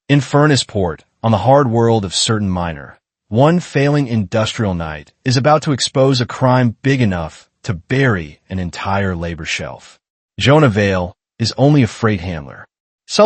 In Port, on the hard world of Surtain Minor, one failing industrial knight is about to expose a crime big enough to bury an entire labor shelf. Jonah Vale is only a freight handler.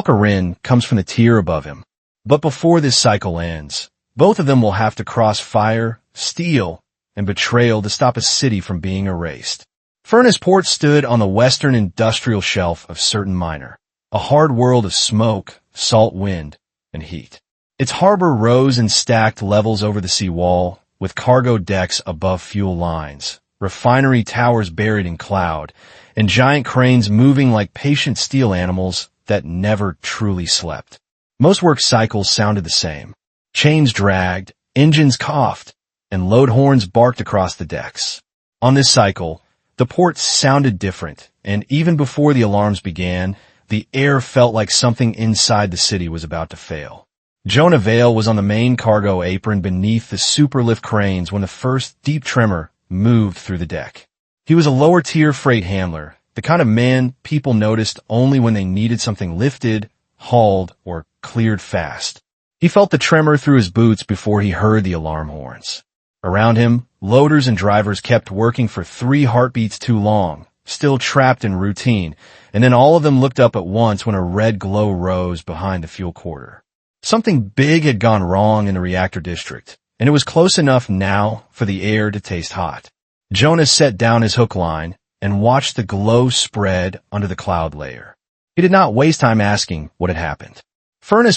Rin comes from the tier above him. But before this cycle ends, both of them will have to cross fire, steel, and betrayal to stop a city from being erased. Port stood on the western industrial shelf of Surtain Minor, a hard world of smoke, salt wind, and heat. Its harbor rose in stacked levels over the seawall, with cargo decks above fuel lines, refinery towers buried in cloud, and giant cranes moving like patient steel animals that never truly slept. Most work cycles sounded the same. Chains dragged, engines coughed, and load horns barked across the decks. On this cycle, the port sounded different, and even before the alarms began, the air felt like something inside the city was about to fail. Jonah Vale was on the main cargo apron beneath the superlift cranes when the first deep tremor moved through the deck. He was a lower-tier freight handler, the kind of man people noticed only when they needed something lifted, hauled, or cleared fast. He felt the tremor through his boots before he heard the alarm horns. Around him, loaders and drivers kept working for 3 heartbeats too long, still trapped in routine, and then all of them looked up at once when a red glow rose behind the fuel quarter. Something big had gone wrong in the reactor district, and it was close enough now for the air to taste hot. Jonah set down his hook line and watched the glow spread under the cloud layer. He did not waste time asking what had happened.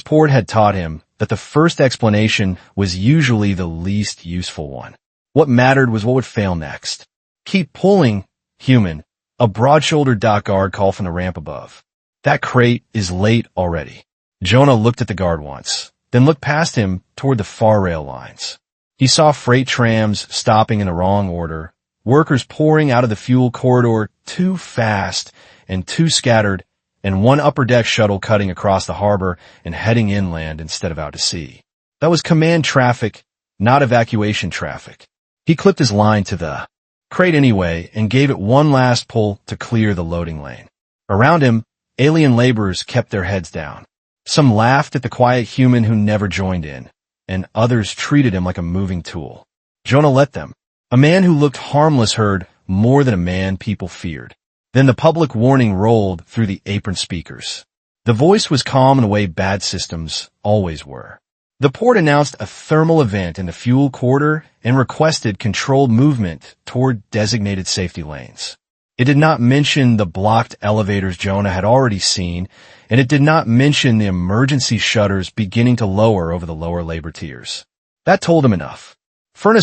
Port had taught him that the first explanation was usually the least useful one. What mattered was what would fail next. "Keep pulling, human," a broad-shouldered dock guard called from the ramp above. "That crate is late already." Jonah looked at the guard once, then looked past him toward the far rail lines. He saw freight trams stopping in the wrong order, workers pouring out of the fuel corridor too fast and too scattered, and one upper deck shuttle cutting across the harbor and heading inland instead of out to sea. That was command traffic, not evacuation traffic. He clipped his line to the crate anyway and gave it one last pull to clear the loading lane. Around him, alien laborers kept their heads down. Some laughed at the quiet human who never joined in, and others treated him like a moving tool. Jonah let them. A man who looked harmless heard more than a man people feared. Then the public warning rolled through the apron speakers. The voice was calm in the way bad systems always were. The port announced a thermal event in the fuel corridor and requested controlled movement toward designated safety lanes. It did not mention the blocked elevators Jonah had already seen, and it did not mention the emergency shutters beginning to lower over the lower labor tiers. That told him enough.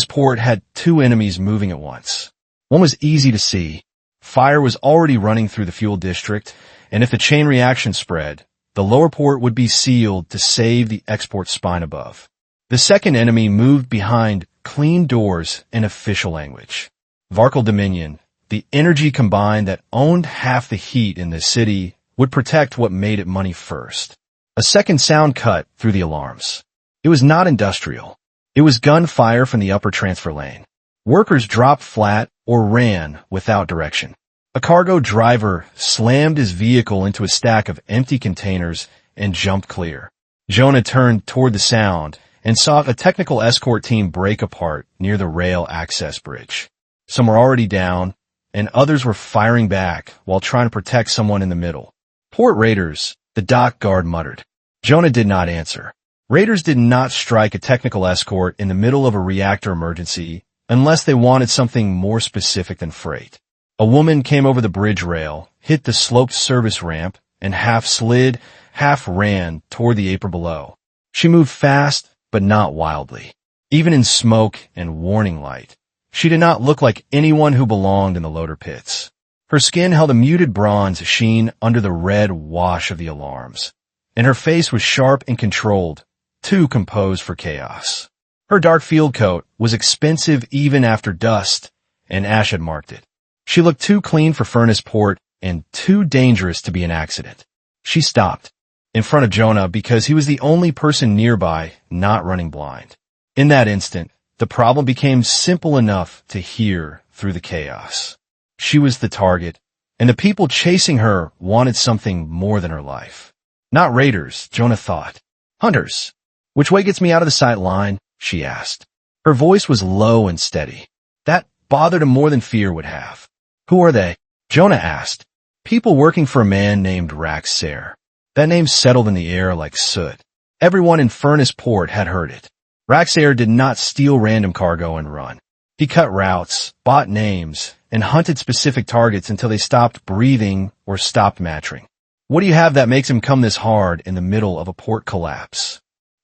Port had 2 enemies moving at once. One was easy to see. Fire was already running through the fuel district, and if the chain reaction spread, the lower port would be sealed to save the export spine above. The second enemy moved behind clean doors in official language. Varkal Dominion, the energy combined that owned half the heat in the city, would protect what made it money first. A second sound cut through the alarms. It was not industrial. It was gunfire from the upper transfer lane. Workers dropped flat or ran without direction. A cargo driver slammed his vehicle into a stack of empty containers and jumped clear. Jonah turned toward the sound and saw a technical escort team break apart near the rail access bridge. Some were already down, and others were firing back while trying to protect someone in the middle. "Port raiders," the dock guard muttered. Jonah did not answer. Raiders did not strike a technical escort in the middle of a reactor emergency unless they wanted something more specific than freight. A woman came over the bridge rail, hit the sloped service ramp, and half slid, half ran toward the apron below. She moved fast, but not wildly. Even in smoke and warning light, she did not look like anyone who belonged in the loader pits. Her skin held a muted bronze sheen under the red wash of the alarms, and her face was sharp and controlled, too composed for chaos. Her dark field coat was expensive even after dust and ash had marked it. She looked too clean for Port and too dangerous to be an accident. She stopped in front of Jonah because he was the only person nearby not running blind. In that instant, the problem became simple enough to hear through the chaos. She was the target, and the people chasing her wanted something more than her life. Not raiders, Jonah thought. Hunters. Which way gets me out of the sight line? She asked. Her voice was low and steady. That bothered him more than fear would have. Who are they? Jonah asked. People working for a man named Raxair. That name settled in the air like soot. Everyone in Furnace Port had heard it. Raxair did not steal random cargo and run. He cut routes, bought names, and hunted specific targets until they stopped breathing or stopped matching. What do you have that makes him come this hard in the middle of a port collapse?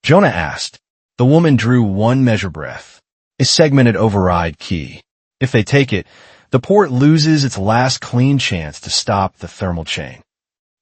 Jonah asked. The woman drew one measure breath. A segmented override key. If they take it, the port loses its last clean chance to stop the thermal chain.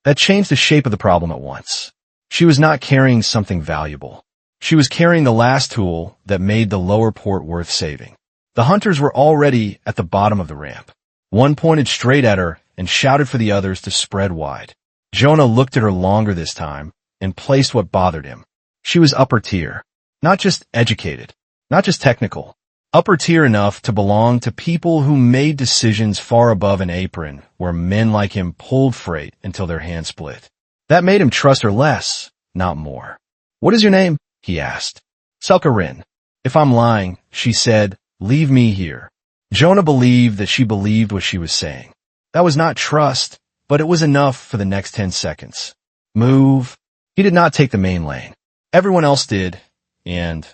That changed the shape of the problem at once. She was not carrying something valuable. She was carrying the last tool that made the lower port worth saving. The hunters were already at the bottom of the ramp. One pointed straight at her and shouted for the others to spread wide. Jonah looked at her longer this time and placed what bothered him. She was upper tier. Not just educated. Not just technical. Upper tier enough to belong to people who made decisions far above an apron where men like him pulled freight until their hands split. That made him trust her less, not more. What is your name? He asked. Selkarin. If I'm lying, she said, leave me here. Jonah believed that she believed what she was saying. That was not trust, but it was enough for the next 10 seconds. Move. He did not take the main lane. Everyone else did, and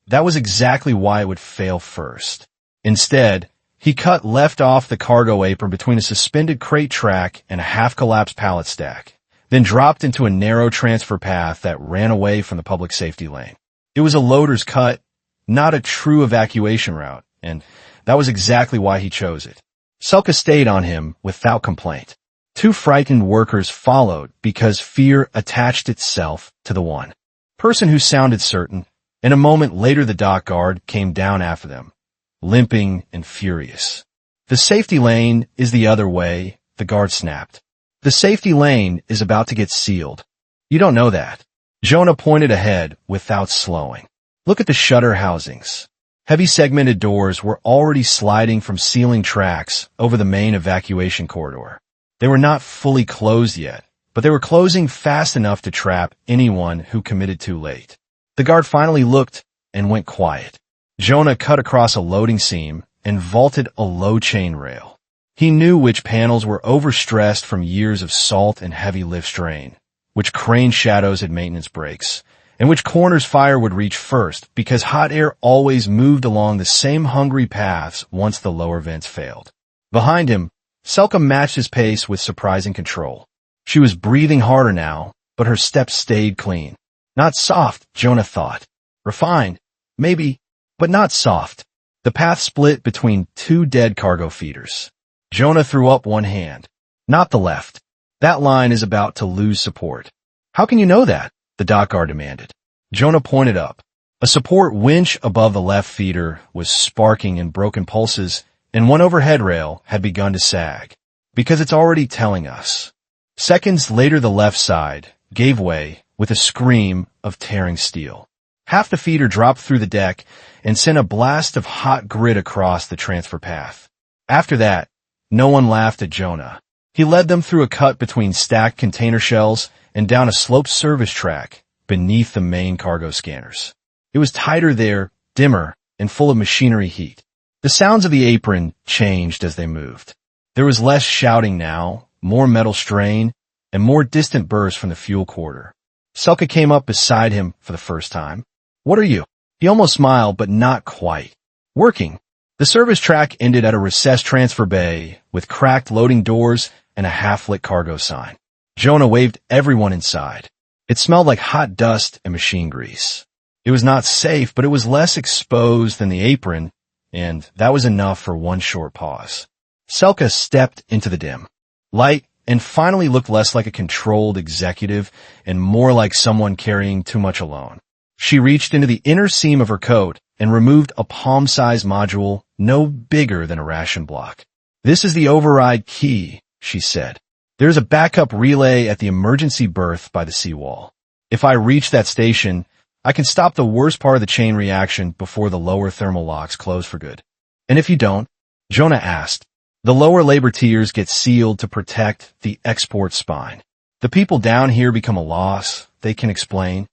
that was exactly why it would fail first. Instead, he cut left off the cargo apron between a suspended crate track and a half-collapsed pallet stack, then dropped into a narrow transfer path that ran away from the public safety lane. It was a loader's cut, not a true evacuation route, and that was exactly why he chose it. Selka stayed on him without complaint. Two frightened workers followed because fear attached itself to the one person who sounded certain, and a moment later the dock guard came down after them, limping and furious. The safety lane is the other way, the guard snapped. The safety lane is about to get sealed. You don't know that. Jonah pointed ahead without slowing. Look at the shutter housings. Heavy segmented doors were already sliding from ceiling tracks over the main evacuation corridor. They were not fully closed yet, but they were closing fast enough to trap anyone who committed too late. The guard finally looked and went quiet. Jonah cut across a loading seam and vaulted a low chain rail. He knew which panels were overstressed from years of salt and heavy lift strain, which crane shadows had maintenance breaks, and which corners fire would reach first because hot air always moved along the same hungry paths once the lower vents failed. Behind him, Selka matched his pace with surprising control. She was breathing harder now, but her steps stayed clean. Not soft, Jonah thought. Refined, maybe, but not soft. The path split between two dead cargo feeders. Jonah threw up one hand. Not the left. That line is about to lose support. How can you know that? The dock guard demanded. Jonah pointed up. A support winch above the left feeder was sparking in broken pulses, and one overhead rail had begun to sag. Because it's already telling us. Seconds later the left side gave way with a scream of tearing steel. Half the feeder dropped through the deck and sent a blast of hot grit across the transfer path. After that, no one laughed at Jonah. He led them through a cut between stacked container shells and down a sloped service track beneath the main cargo scanners. It was tighter there, dimmer, and full of machinery heat. The sounds of the apron changed as they moved. There was less shouting now, more metal strain, and more distant bursts from the fuel corridor. Selka came up beside him for the first time. What are you? He almost smiled, but not quite. Working. The service track ended at a recessed transfer bay with cracked loading doors and a half-lit cargo sign. Jonah waved everyone inside. It smelled like hot dust and machine grease. It was not safe, but it was less exposed than the apron, and that was enough for one short pause. Selka stepped into the dim light and finally looked less like a controlled executive and more like someone carrying too much alone. She reached into the inner seam of her coat and removed a palm-sized module no bigger than a ration block. This is the override key, she said. There's a backup relay at the emergency berth by the seawall. If I reach that station, I can stop the worst part of the chain reaction before the lower thermal locks close for good. And if you don't, Jonah asked, the lower labor tiers get sealed to protect the export spine. The people down here become a loss, they can explain.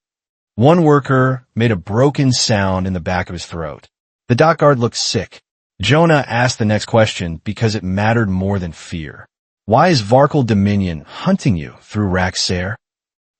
One worker made a broken sound in the back of his throat. The dock guard looked sick. Jonah asked the next question because it mattered more than fear. Why is Varkal Dominion hunting you through Raxair?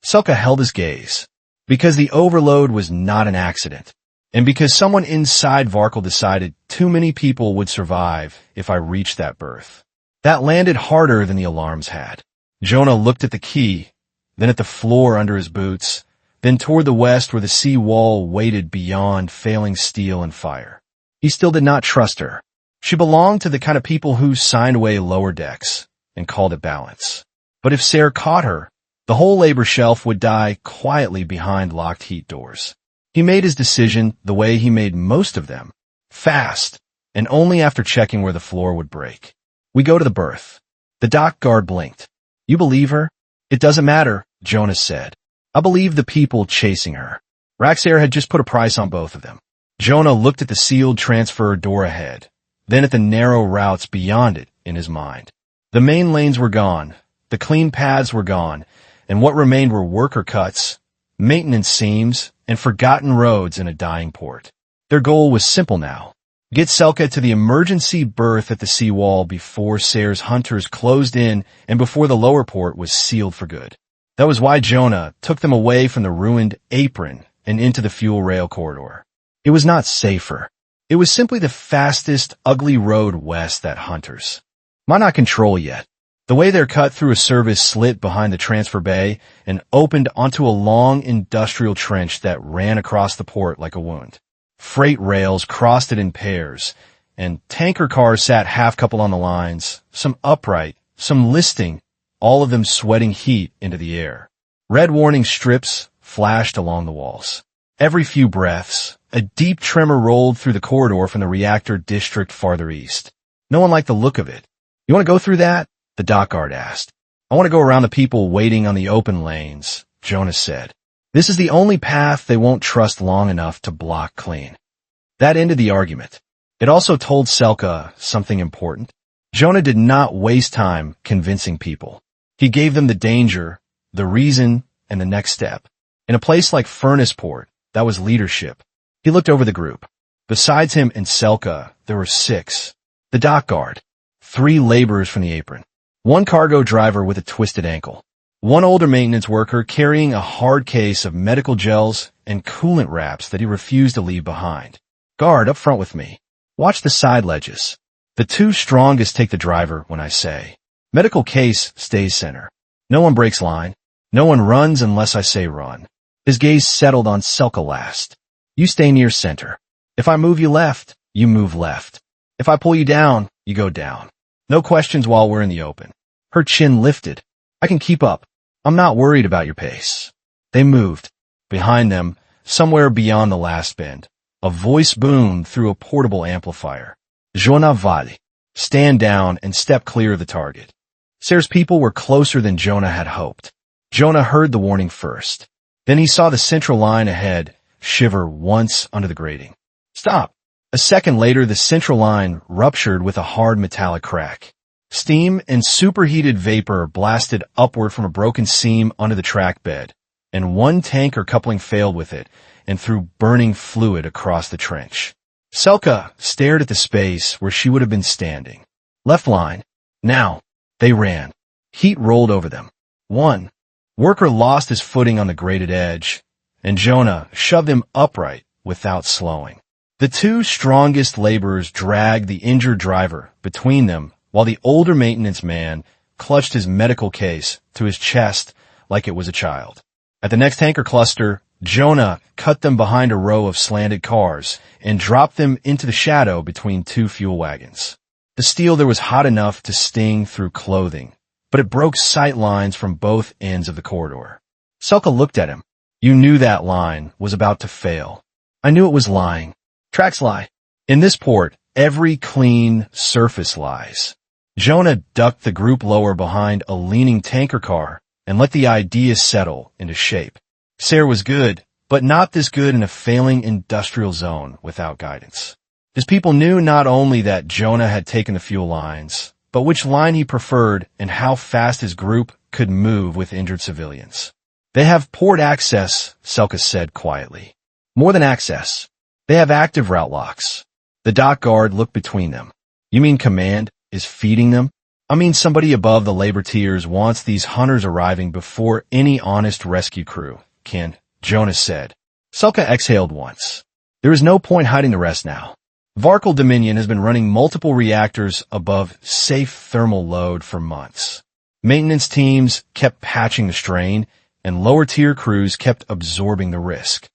Selka held his gaze. Because the overload was not an accident. And because someone inside Varkal decided too many people would survive if I reached that berth. That landed harder than the alarms had. Jonah looked at the key, then at the floor under his boots, then toward the west where the sea wall waited beyond failing steel and fire. He still did not trust her. She belonged to the kind of people who signed away lower decks and called it balance. But if Sarah caught her, the whole labor shelf would die quietly behind locked heat doors. He made his decision the way he made most of them, fast, and only after checking where the floor would break. We go to the berth. The dock guard blinked. You believe her? It doesn't matter, Jonas said. I believe the people chasing her. Raxair had just put a price on both of them. Jonah looked at the sealed transfer door ahead, then at the narrow routes beyond it in his mind. The main lanes were gone, the clean paths were gone, and what remained were worker cuts, maintenance seams, and forgotten roads in a dying port. Their goal was simple now. Get Selka to the emergency berth at the seawall before Sayre's hunters closed in and before the lower port was sealed for good. That was why Jonah took them away from the ruined apron and into the fuel rail corridor. It was not safer. It was simply the fastest, ugly road west that hunters might not control yet. The way they're cut through a service slit behind the transfer bay and opened onto a long industrial trench that ran across the port like a wound. Freight rails crossed it in pairs, and tanker cars sat half-coupled on the lines, some upright, some listing, all of them sweating heat into the air. Red warning strips flashed along the walls. Every few breaths, a deep tremor rolled through the corridor from the reactor district farther east. No one liked the look of it. You want to go through that? The dock guard asked. I want to go around the people waiting on the open lanes, Jonas said. This is the only path they won't trust long enough to block clean. That ended the argument. It also told Selka something important. Jonah did not waste time convincing people. He gave them the danger, the reason, and the next step. In a place like Furnaceport, that was leadership. He looked over the group. Besides him and Selka, there were 6. The dock guard, 3 laborers from the apron, 1 cargo driver with a twisted ankle, 1 older maintenance worker carrying a hard case of medical gels and coolant wraps that he refused to leave behind. Guard, up front with me. Watch the side ledges. The 2 strongest take the driver when I say. Medical case stays center. No one breaks line. No one runs unless I say run. His gaze settled on Selka last. You stay near center. If I move you left, you move left. If I pull you down, you go down. No questions while we're in the open. Her chin lifted. I can keep up. I'm not worried about your pace. They moved. Behind them, somewhere beyond the last bend, a voice boomed through a portable amplifier. Jonah Vale. Stand down and step clear of the target. Sayre's people were closer than Jonah had hoped. Jonah heard the warning first. Then he saw the central line ahead shiver once under the grating. Stop! A second later, the central line ruptured with a hard metallic crack. Steam and superheated vapor blasted upward from a broken seam under the track bed, and 1 tanker coupling failed with it and threw burning fluid across the trench. Selka stared at the space where she would have been standing. Left line. Now. They ran. Heat rolled over them. 1 worker lost his footing on the grated edge, and Jonah shoved him upright without slowing. The 2 strongest laborers dragged the injured driver between them while the older maintenance man clutched his medical case to his chest like it was a child. At the next tanker cluster, Jonah cut them behind a row of slanted cars and dropped them into the shadow between 2 fuel wagons. The steel there was hot enough to sting through clothing, but it broke sight lines from both ends of the corridor. Selka looked at him. You knew that line was about to fail. I knew it was lying. Tracks lie. In this port, every clean surface lies. Jonah ducked the group lower behind a leaning tanker car and let the idea settle into shape. Sayre was good, but not this good in a failing industrial zone without guidance. His people knew not only that Jonah had taken the fuel lines, but which line he preferred and how fast his group could move with injured civilians. They have port access, Selka said quietly. More than access. They have active route locks. The dock guard looked between them. You mean command is feeding them? I mean somebody above the labor tiers wants these hunters arriving before any honest rescue crew can, Jonah said. Selka exhaled once. There is no point hiding the rest now. Varkal Dominion has been running multiple reactors above safe thermal load for months. Maintenance teams kept patching the strain, and lower-tier crews kept absorbing the risk.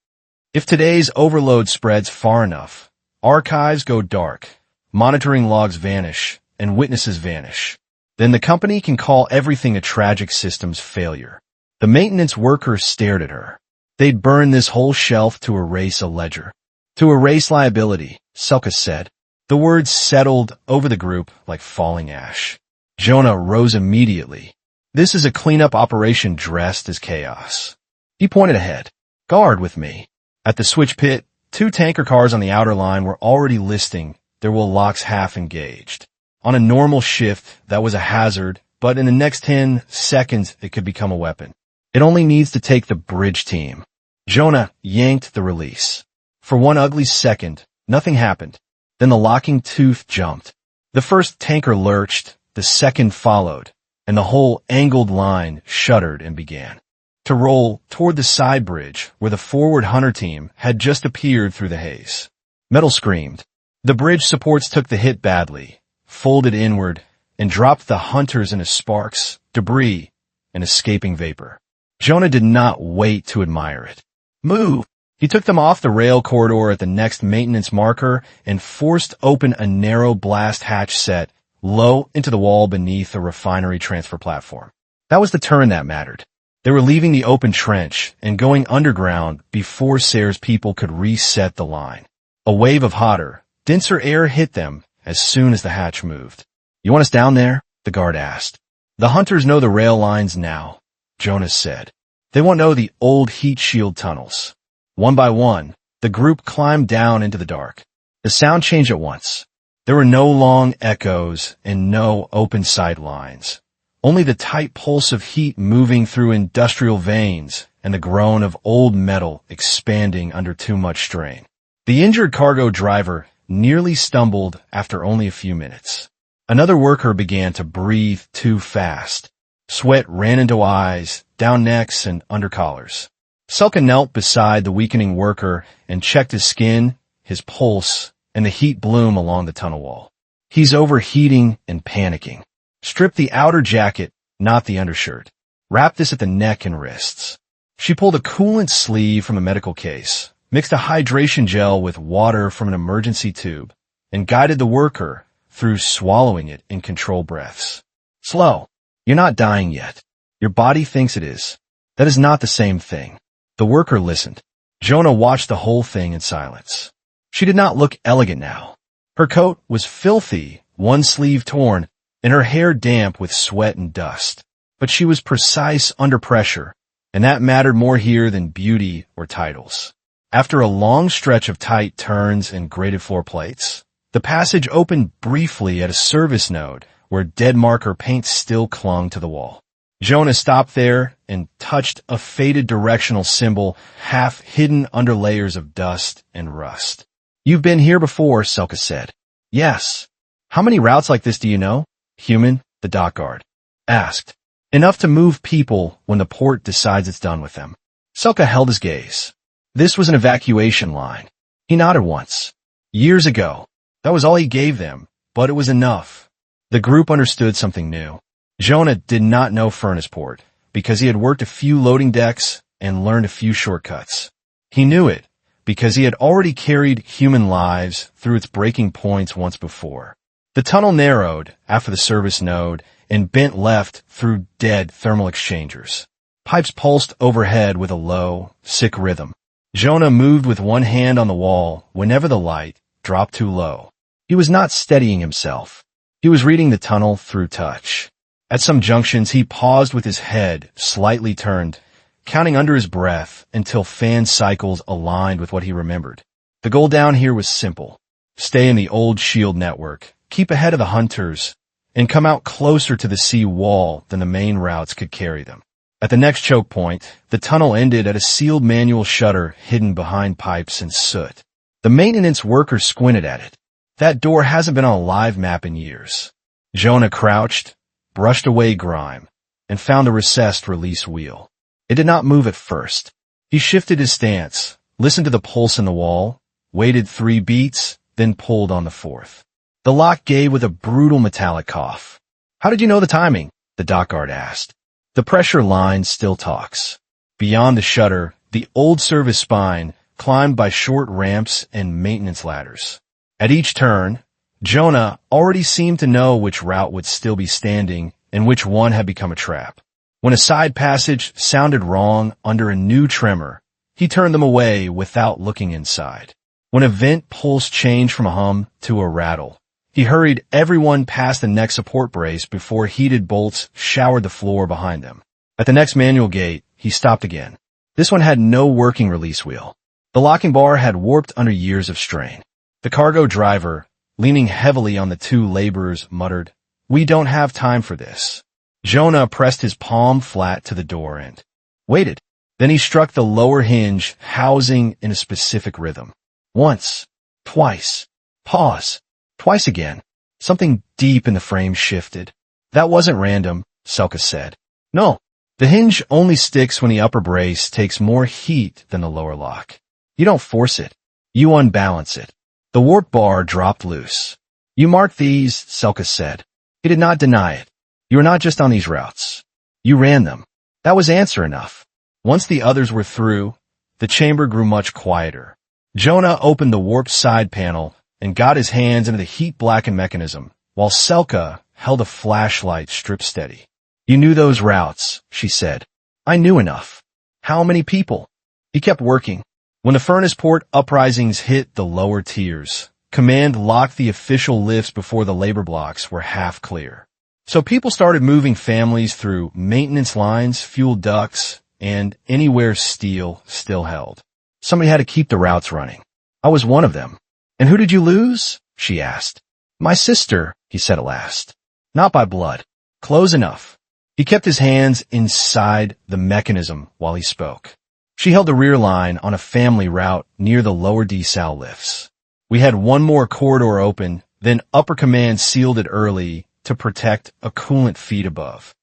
If today's overload spreads far enough, archives go dark, monitoring logs vanish, and witnesses vanish, then the company can call everything a tragic systems failure. The maintenance workers stared at her. They'd burn this whole shelf to erase a ledger. To erase liability, Selka said. The words settled over the group like falling ash. Jonah rose immediately. This is a cleanup operation dressed as chaos. He pointed ahead. Guard with me. At the switch pit, 2 tanker cars on the outer line were already listing their locks half engaged. On a normal shift, that was a hazard, but in the next 10 seconds, it could become a weapon. It only needs to take the bridge team. Jonah yanked the release. For one ugly second, nothing happened. Then the locking tooth jumped. The first tanker lurched, the second followed, and the whole angled line shuddered and began to roll toward the side bridge where the forward hunter team had just appeared through the haze. Metal screamed. The bridge supports took the hit badly, folded inward, and dropped the hunters into sparks, debris, and escaping vapor. Jonah did not wait to admire it. Move! He took them off the rail corridor at the next maintenance marker and forced open a narrow blast hatch set low into the wall beneath a refinery transfer platform. That was the turn that mattered. They were leaving the open trench and going underground before Sayre's people could reset the line. A wave of hotter, denser air hit them as soon as the hatch moved. You want us down there? The guard asked. The hunters know the rail lines now, Jonas said. They won't know the old heat shield tunnels. One by one, the group climbed down into the dark. The sound changed at once. There were no long echoes and no open sight lines. Only the tight pulse of heat moving through industrial veins and the groan of old metal expanding under too much strain. The injured cargo driver nearly stumbled after only a few minutes. Another worker began to breathe too fast. Sweat ran into eyes, down necks, and under collars. Selka knelt beside the weakening worker and checked his skin, his pulse, and the heat bloom along the tunnel wall. He's overheating and panicking. Strip the outer jacket, not the undershirt. Wrap this at the neck and wrists. She pulled a coolant sleeve from a medical case, mixed a hydration gel with water from an emergency tube, and guided the worker through swallowing it in controlled breaths. Slow. You're not dying yet. Your body thinks it is. That is not the same thing. The worker listened. Jonah watched the whole thing in silence. She did not look elegant now. Her coat was filthy, one sleeve torn, and her hair damp with sweat and dust. But she was precise under pressure, and that mattered more here than beauty or titles. After a long stretch of tight turns and grated floor plates, the passage opened briefly at a service node where dead marker paint still clung to the wall. Jonah stopped there and touched a faded directional symbol half hidden under layers of dust and rust. You've been here before, Selka said. Yes. How many routes like this do you know? Human, the dock guard asked. Enough to move people when the port decides it's done with them. Selka held his gaze. This was an evacuation line. He nodded once. Years ago. That was all he gave them, but it was enough. The group understood something new. Jonah did not know furnace port because he had worked a few loading decks and learned a few shortcuts. He knew it because he had already carried human lives through its breaking points once before. The tunnel narrowed after the service node and bent left through dead thermal exchangers. Pipes pulsed overhead with a low, sick rhythm. Jonah moved with one hand on the wall whenever the light dropped too low. He was not steadying himself. He was reading the tunnel through touch. At some junctions, he paused with his head slightly turned, counting under his breath until fan cycles aligned with what he remembered. The goal down here was simple. Stay in the old shield network, keep ahead of the hunters, and come out closer to the sea wall than the main routes could carry them. At the next choke point, the tunnel ended at a sealed manual shutter hidden behind pipes and soot. The maintenance worker squinted at it. That door hasn't been on a live map in years. Jonah crouched, brushed away grime, and found a recessed release wheel. It did not move at first. He shifted his stance, listened to the pulse in the wall, waited 3 beats, then pulled on the 4th. The lock gave with a brutal metallic cough. "How did you know the timing?" the dockguard asked. The pressure line still talks. Beyond the shutter, the old service spine climbed by short ramps and maintenance ladders. At each turn, Jonah already seemed to know which route would still be standing and which one had become a trap. When a side passage sounded wrong under a new tremor, he turned them away without looking inside. When a vent pulse changed from a hum to a rattle, he hurried everyone past the next support brace before heated bolts showered the floor behind them. At the next manual gate, he stopped again. This one had no working release wheel. The locking bar had warped under years of strain. The cargo driver, leaning heavily on the 2 laborers, muttered, "We don't have time for this." Jonah pressed his palm flat to the door and waited. Then he struck the lower hinge, housing in a specific rhythm. Once, twice, pause, twice again. Something deep in the frame shifted. "That wasn't random," Selka said. "No, the hinge only sticks when the upper brace takes more heat than the lower lock. You don't force it. You unbalance it." The warp bar dropped loose. "You marked these," Selka said. He did not deny it. "You were not just on these routes. You ran them." That was answer enough. Once the others were through, the chamber grew much quieter. Jonah opened the warp side panel and got his hands into the heat-blackened mechanism, while Selka held a flashlight stripped steady. "You knew those routes," she said. "I knew enough." "How many people?" He kept working. When the furnace port uprisings hit the lower tiers, command locked the official lifts before the labor blocks were half clear. So people started moving families through maintenance lines, fuel ducts, and anywhere steel still held. Somebody had to keep the routes running. I was one of them. "And who did you lose?" she asked. "My sister," he said at last. "Not by blood. Close enough." He kept his hands inside the mechanism while he spoke. She held the rear line on a family route near the lower desal lifts. We had one more corridor open, then upper command sealed it early to protect a coolant feed above.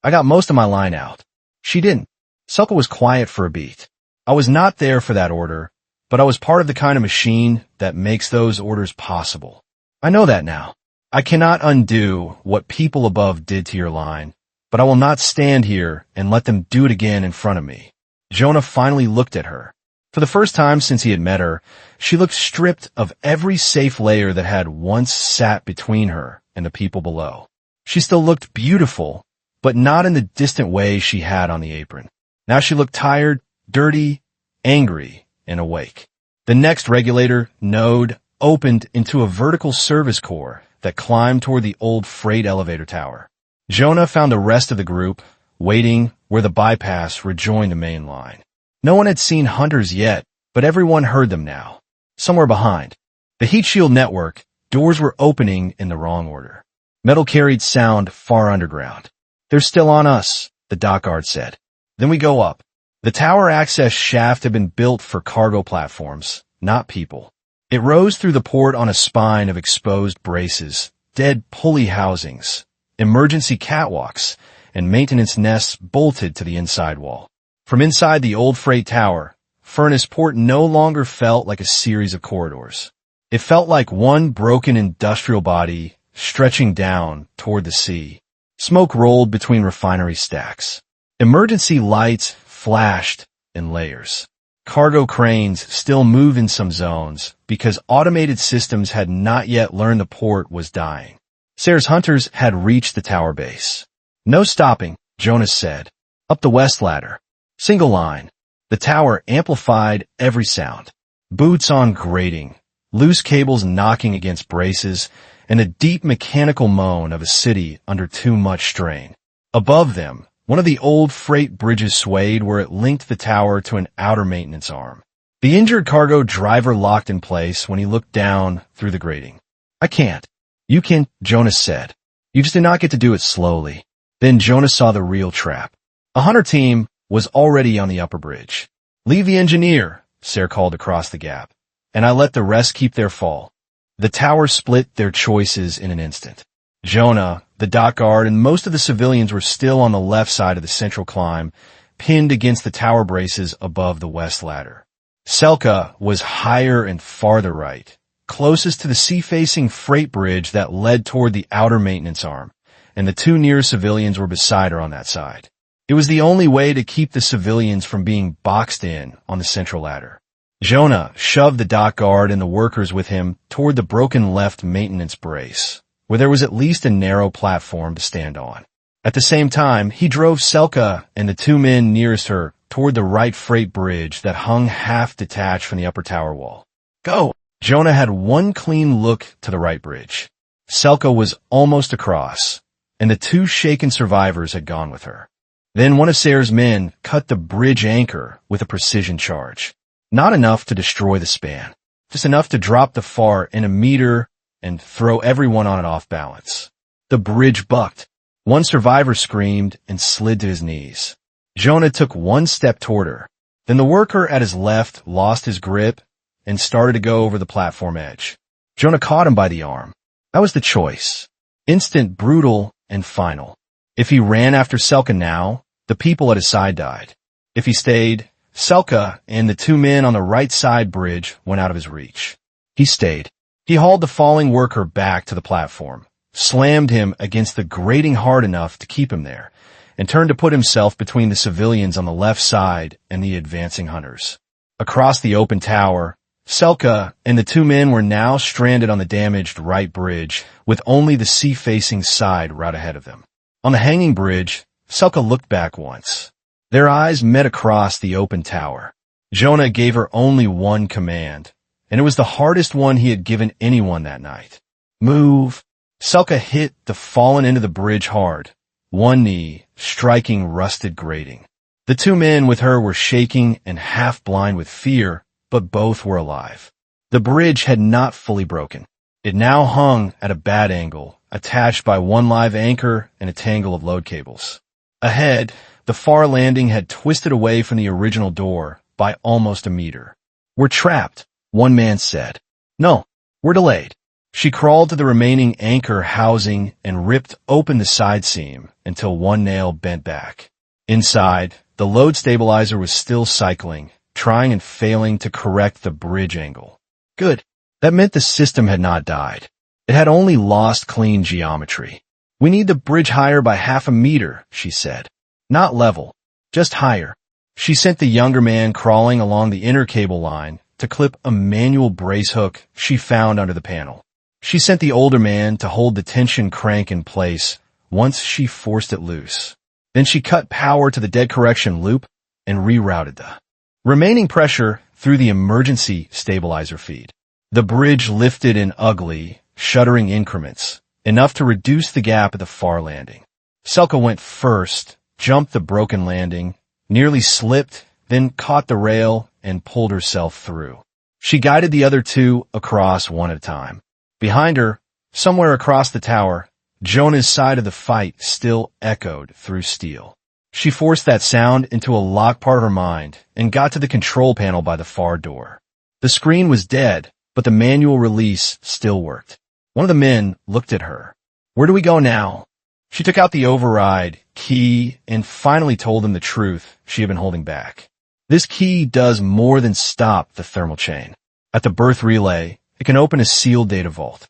I got most of my line out. She didn't. Selka was quiet for a beat. I was not there for that order, but I was part of the kind of machine that makes those orders possible. I know that now. I cannot undo what people above did to your line, but I will not stand here and let them do it again in front of me. Jonah finally looked at her. For the first time since he had met her, she looked stripped of every safe layer that had once sat between her and the people below. She still looked beautiful, but not in the distant way she had on the apron. Now she looked tired, dirty, angry, and awake. The next regulator node opened into a vertical service core that climbed toward the old freight elevator tower. Jonah found the rest of the group waiting where the bypass rejoined the main line. No one had seen hunters yet, but everyone heard them now. Somewhere behind the heat shield network, doors were opening in the wrong order. Metal carried sound far underground. "They're still on us," the dockguard said. "Then we go up." The tower access shaft had been built for cargo platforms, not people. It rose through the port on a spine of exposed braces, dead pulley housings, emergency catwalks, and maintenance nests bolted to the inside wall. From inside the old freight tower, Furnace Port no longer felt like a series of corridors. It felt like one broken industrial body stretching down toward the sea. Smoke rolled between refinery stacks. Emergency lights flashed in layers. Cargo cranes still move in some zones because automated systems had not yet learned the port was dying. Sayre's hunters had reached the tower base. "No stopping," Jonas said. "Up the west ladder. Single line." The tower amplified every sound. Boots on grating, loose cables knocking against braces, and a deep mechanical moan of a city under too much strain. Above them, one of the old freight bridges swayed where it linked the tower to an outer maintenance arm. The injured cargo driver locked in place when he looked down through the grating. "I can't." "You can," Jonas said. "You just did not get to do it slowly." Then Jonas saw the real trap. A hunter team was already on the upper bridge. "Leave the engineer," Ser called across the gap, "and I let the rest keep their fall." The tower split their choices in an instant. Jonah, the dock guard, and most of the civilians were still on the left side of the central climb, pinned against the tower braces above the west ladder. Selka was higher and farther right, closest to the sea-facing freight bridge that led toward the outer maintenance arm, and the two nearest civilians were beside her on that side. It was the only way to keep the civilians from being boxed in on the central ladder. Jonah shoved the dock guard and the workers with him toward the broken left maintenance brace, where there was at least a narrow platform to stand on. At the same time, he drove Selka and the two men nearest her toward the right freight bridge that hung half detached from the upper tower wall. "Go!" Jonah had one clean look to the right bridge. Selka was almost across, and the two shaken survivors had gone with her. Then one of Ser's men cut the bridge anchor with a precision charge. Not enough to destroy the span, just enough to drop the FAR in a meter and throw everyone on it off balance. The bridge bucked. One survivor screamed and slid to his knees. Jonah took one step toward her. Then the worker at his left lost his grip and started to go over the platform edge. Jonah caught him by the arm. That was the choice. Instant, brutal, and final. If he ran after Selka now, the people at his side died. If he stayed, Selka and the two men on the right side bridge went out of his reach. He stayed. He hauled the falling worker back to the platform, slammed him against the grating hard enough to keep him there, and turned to put himself between the civilians on the left side and the advancing hunters. Across the open tower, Selka and the two men were now stranded on the damaged right bridge, with only the sea-facing side right ahead of them. On the hanging bridge, Selka looked back once. Their eyes met across the open tower. Jonah gave her only one command, and it was the hardest one he had given anyone that night. "Move." Selka hit the fallen end of the bridge hard, one knee striking rusted grating. The two men with her were shaking and half blind with fear, but both were alive. The bridge had not fully broken. It now hung at a bad angle, attached by one live anchor and a tangle of load cables. Ahead, the FAR landing had twisted away from the original door by almost a meter. "We're trapped," one man said. "No, we're delayed." She crawled to the remaining anchor housing and ripped open the side seam until one nail bent back. Inside, the load stabilizer was still cycling, trying and failing to correct the bridge angle. Good. That meant the system had not died. It had only lost clean geometry. "We need the bridge higher by half a meter," she said. "Not level, just higher." She sent the younger man crawling along the inner cable line to clip a manual brace hook she found under the panel. She sent the older man to hold the tension crank in place once she forced it loose. Then she cut power to the dead correction loop and rerouted the remaining pressure through the emergency stabilizer feed. The bridge lifted in ugly, shuddering increments, enough to reduce the gap at the FAR landing. Selka went first, jumped the broken landing, nearly slipped, then caught the rail and pulled herself through. She guided the other two across one at a time. Behind her, somewhere across the tower, Jonah's side of the fight still echoed through steel. She forced that sound into a locked part of her mind and got to the control panel by the FAR door. The screen was dead, but the manual release still worked. One of the men looked at her. "Where do we go now?" She took out the override key and finally told him the truth she had been holding back. This key does more than stop the thermal chain. At the birth relay, it can open a sealed data vault.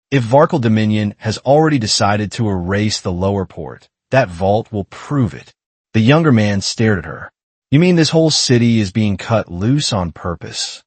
If Varkal Dominion has already decided to erase the lower port, that vault will prove it. The younger man stared at her. "You mean this whole city is being cut loose on purpose?"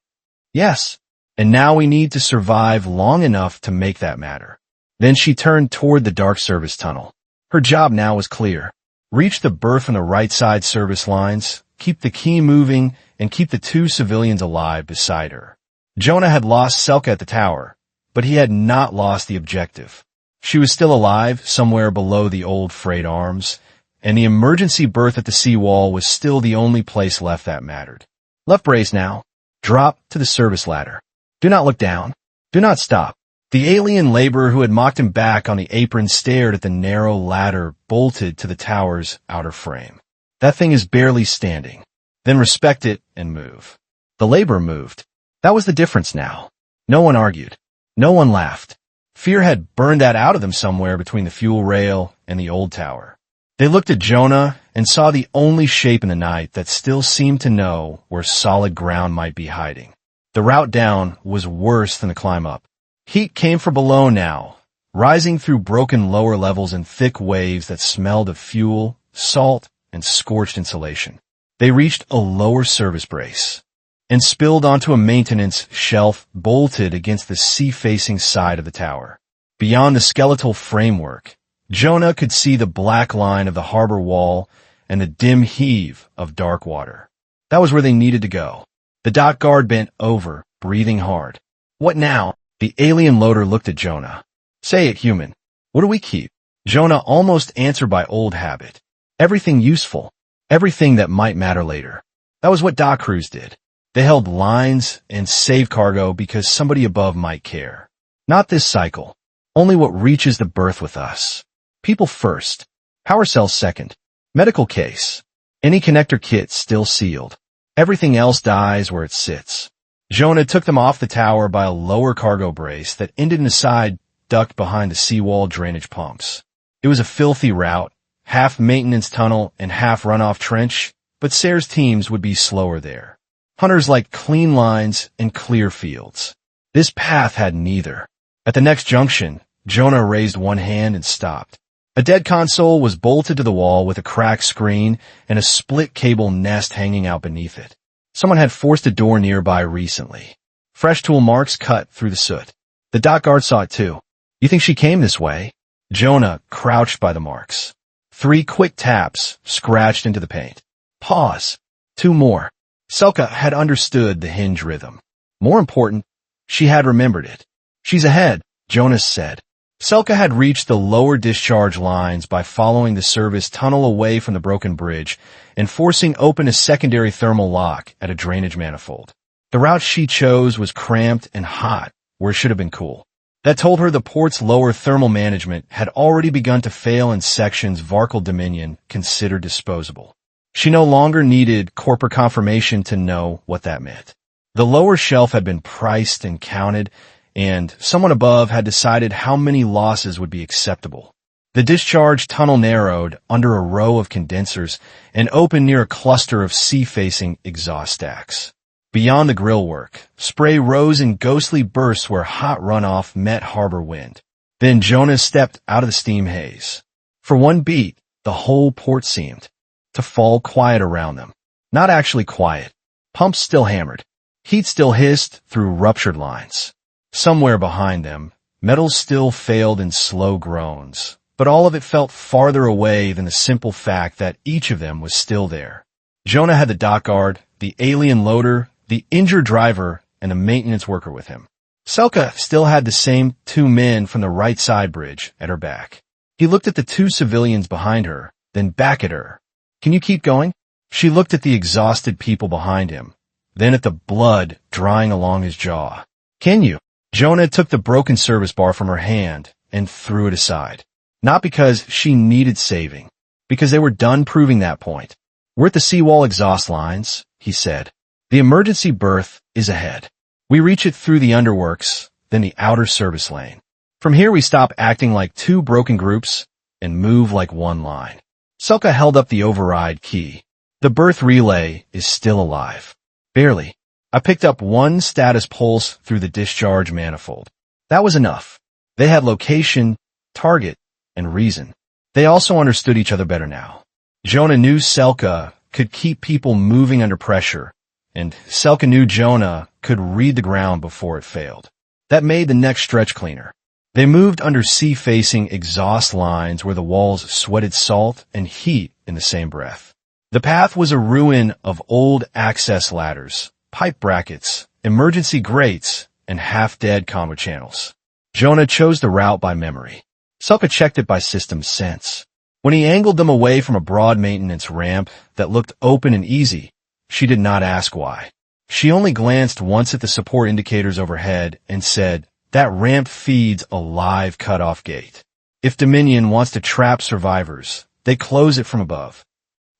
"Yes, and now we need to survive long enough to make that matter." Then she turned toward the dark service tunnel. Her job now was clear. Reach the berth on the right side service lines, keep the key moving, and keep the two civilians alive beside her. Jonah had lost Selka at the tower, but he had not lost the objective. She was still alive somewhere below the old freight arms, and the emergency berth at the seawall was still the only place left that mattered. Left brace now. Drop to the service ladder. Do not look down. Do not stop. The alien laborer who had mocked him back on the apron stared at the narrow ladder bolted to the tower's outer frame. That thing is barely standing. Then respect it and move. The labor moved. That was the difference now. No one argued. No one laughed. Fear had burned that out of them somewhere between the fuel rail and the old tower. They looked at Jonah and saw the only shape in the night that still seemed to know where solid ground might be hiding. The route down was worse than the climb up. Heat came from below now, rising through broken lower levels in thick waves that smelled of fuel, salt, and scorched insulation. They reached a lower service brace and spilled onto a maintenance shelf bolted against the sea-facing side of the tower. Beyond the skeletal framework, Jonah could see the black line of the harbor wall and the dim heave of dark water. That was where they needed to go. The dock guard bent over, breathing hard. What now? The alien loader looked at Jonah. Say it, human. What do we keep? Jonah almost answered by old habit. Everything useful. Everything that might matter later. That was what dock crews did. They held lines and saved cargo because somebody above might care. Not this cycle. Only what reaches the berth with us. People first. Power cells second. Medical case. Any connector kit still sealed. Everything else dies where it sits. Jonah took them off the tower by a lower cargo brace that ended in a side duct behind the seawall drainage pumps. It was a filthy route, half maintenance tunnel and half runoff trench, but Sayre's teams would be slower there. Hunters liked clean lines and clear fields. This path had neither. At the next junction, Jonah raised one hand and stopped. A dead console was bolted to the wall with a cracked screen and a split cable nest hanging out beneath it. Someone had forced a door nearby recently. Fresh tool marks cut through the soot. The dock guard saw it too. You think she came this way? Jonah crouched by the marks. 3 quick taps scratched into the paint. Pause. 2 more. Selka had understood the hinge rhythm. More important, she had remembered it. She's ahead, Jonas said. Selka had reached the lower discharge lines by following the service tunnel away from the broken bridge and forcing open a secondary thermal lock at a drainage manifold. The route she chose was cramped and hot, where it should have been cool. That told her the port's lower thermal management had already begun to fail in sections Varkal Dominion considered disposable. She no longer needed corporate confirmation to know what that meant. The lower shelf had been priced and counted, and someone above had decided how many losses would be acceptable. The discharge tunnel narrowed under a row of condensers and opened near a cluster of sea-facing exhaust stacks. Beyond the grillwork, spray rose in ghostly bursts where hot runoff met harbor wind. Then Jonas stepped out of the steam haze. For one beat, the whole port seemed to fall quiet around them. Not actually quiet. Pumps still hammered. Heat still hissed through ruptured lines. Somewhere behind them, metals still failed in slow groans, but all of it felt farther away than the simple fact that each of them was still there. Jonah had the dock guard, the alien loader, the injured driver, and a maintenance worker with him. Selka still had the same 2 men from the right side bridge at her back. He looked at the 2 civilians behind her, then back at her. Can you keep going? She looked at the exhausted people behind him, then at the blood drying along his jaw. Can you? Jonah took the broken service bar from her hand and threw it aside. Not because she needed saving, because they were done proving that point. We're at the seawall exhaust lines, he said. The emergency berth is ahead. We reach it through the underworks, then the outer service lane. From here we stop acting like 2 broken groups and move like one line. Selka held up the override key. The berth relay is still alive. Barely. I picked up 1 status pulse through the discharge manifold. That was enough. They had location, target, and reason. They also understood each other better now. Jonah knew Selka could keep people moving under pressure, and Selka knew Jonah could read the ground before it failed. That made the next stretch cleaner. They moved under sea-facing exhaust lines where the walls sweated salt and heat in the same breath. The path was a ruin of old access ladders, pipe brackets, emergency grates, and half-dead conduit channels. Jonah chose the route by memory. Selka checked it by system sense. When he angled them away from a broad maintenance ramp that looked open and easy, she did not ask why. She only glanced once at the support indicators overhead and said, that ramp feeds a live cutoff gate. If Dominion wants to trap survivors, they close it from above.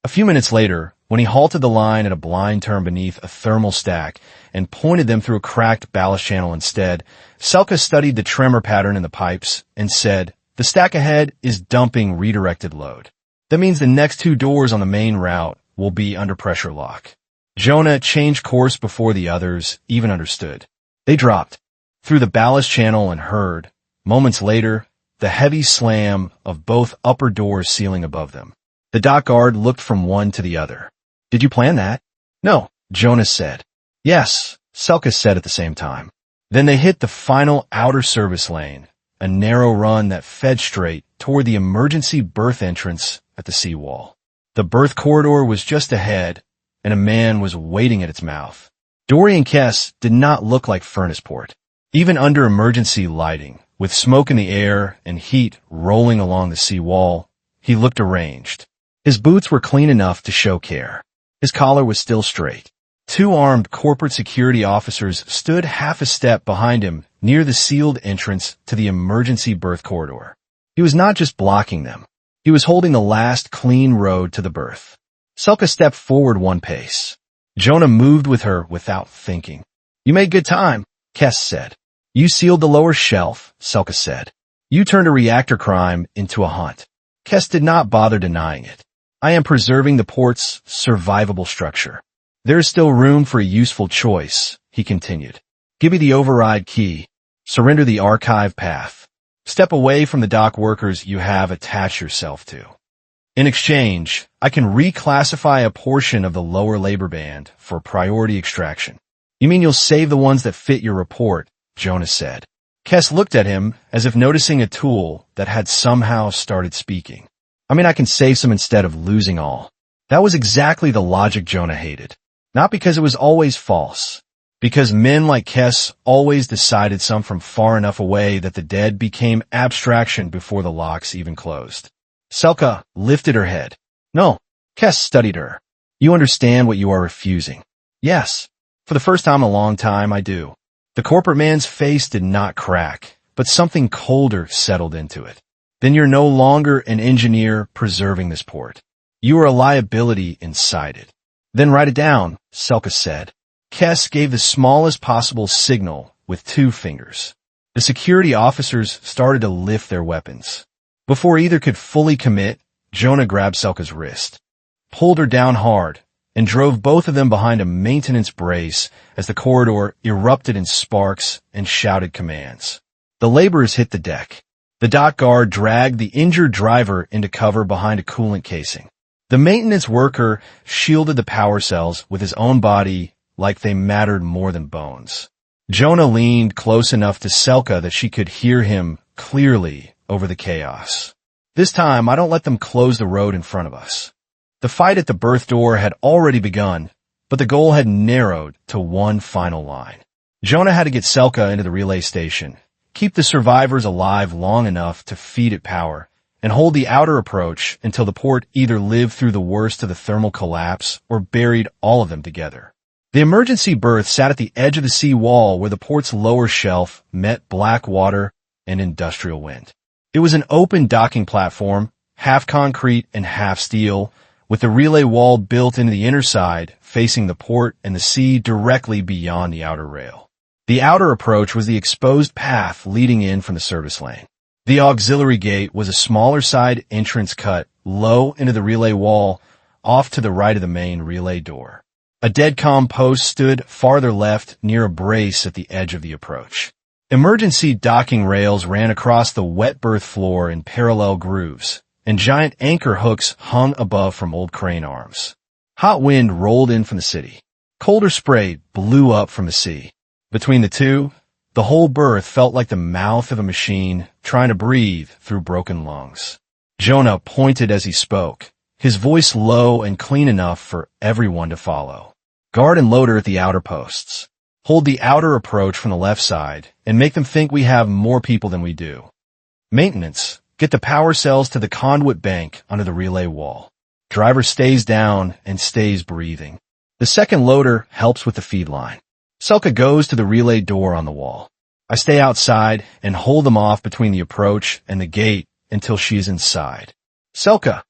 A few minutes later, when he halted the line at a blind turn beneath a thermal stack and pointed them through a cracked ballast channel instead, Selka studied the tremor pattern in the pipes and said, "The stack ahead is dumping redirected load. That means the next two doors on the main route will be under pressure lock." Jonah changed course before the others even understood. They dropped through the ballast channel and heard, moments later, the heavy slam of both upper doors sealing above them. The dock guard looked from one to the other. "Did you plan that?" "No," Jonas said. "Yes," Selka said at the same time. Then they hit the final outer service lane, a narrow run that fed straight toward the emergency berth entrance at the seawall. The berth corridor was just ahead, and a man was waiting at its mouth. Dory and Kess did not look like furnace port. Even under emergency lighting, with smoke in the air and heat rolling along the seawall, he looked arranged. His boots were clean enough to show care. His collar was still straight. Two armed corporate security officers stood half a step behind him near the sealed entrance to the emergency berth corridor. He was not just blocking them. He was holding the last clean road to the berth. Selka stepped forward one pace. Jonah moved with her without thinking. "You made good time," Kess said. "You sealed the lower shelf," Selka said. "You turned a reactor crime into a hunt." Kess did not bother denying it. "I am preserving the port's survivable structure. There is still room for a useful choice," he continued. "Give me the override key. Surrender the archive path. Step away from the dock workers you have attached yourself to. In exchange, I can reclassify a portion of the lower labor band for priority extraction." "You mean you'll save the ones that fit your report?" Jonas said. Kess looked at him as if noticing a tool that had somehow started speaking. "I mean, I can save some instead of losing all." That was exactly the logic Jonah hated. Not because it was always false. Because men like Kess always decided some from far enough away that the dead became abstraction before the locks even closed. Selka lifted her head. "No." Kess studied her. "You understand what you are refusing." "Yes. For the first time in a long time, I do." The corporate man's face did not crack, but something colder settled into it. "Then you're no longer an engineer preserving this port. You are a liability inside it." "Then write it down," Selka said. Kess gave the smallest possible signal with 2 fingers. The security officers started to lift their weapons. Before either could fully commit, Jonah grabbed Selka's wrist, pulled her down hard, and drove both of them behind a maintenance brace as the corridor erupted in sparks and shouted commands. The laborers hit the deck. The dock guard dragged the injured driver into cover behind a coolant casing. The maintenance worker shielded the power cells with his own body like they mattered more than bones. Jonah leaned close enough to Selka that she could hear him clearly over the chaos. "This time, I don't let them close the road in front of us." The fight at the berth door had already begun, but the goal had narrowed to one final line. Jonah had to get Selka into the relay station, keep the survivors alive long enough to feed it power, and hold the outer approach until the port either lived through the worst of the thermal collapse or buried all of them together. The emergency berth sat at the edge of the sea wall where the port's lower shelf met black water and industrial wind. It was an open docking platform, half concrete and half steel, with the relay wall built into the inner side, facing the port and the sea directly beyond the outer rail. The outer approach was the exposed path leading in from the service lane. The auxiliary gate was a smaller side entrance cut low into the relay wall, off to the right of the main relay door. A deadcom post stood farther left near a brace at the edge of the approach. Emergency docking rails ran across the wet berth floor in parallel grooves, and giant anchor hooks hung above from old crane arms. Hot wind rolled in from the city. Colder spray blew up from the sea. Between the two, the whole berth felt like the mouth of a machine trying to breathe through broken lungs. Jonah pointed as he spoke, his voice low and clean enough for everyone to follow. "Guard and loader at the outer posts. Hold the outer approach from the left side and make them think we have more people than we do. Maintenance, get the power cells to the conduit bank under the relay wall. Driver stays down and stays breathing. The second loader helps with the feed line. Selka goes to the relay door on the wall. I stay outside and hold them off between the approach and the gate until she is inside. Selka,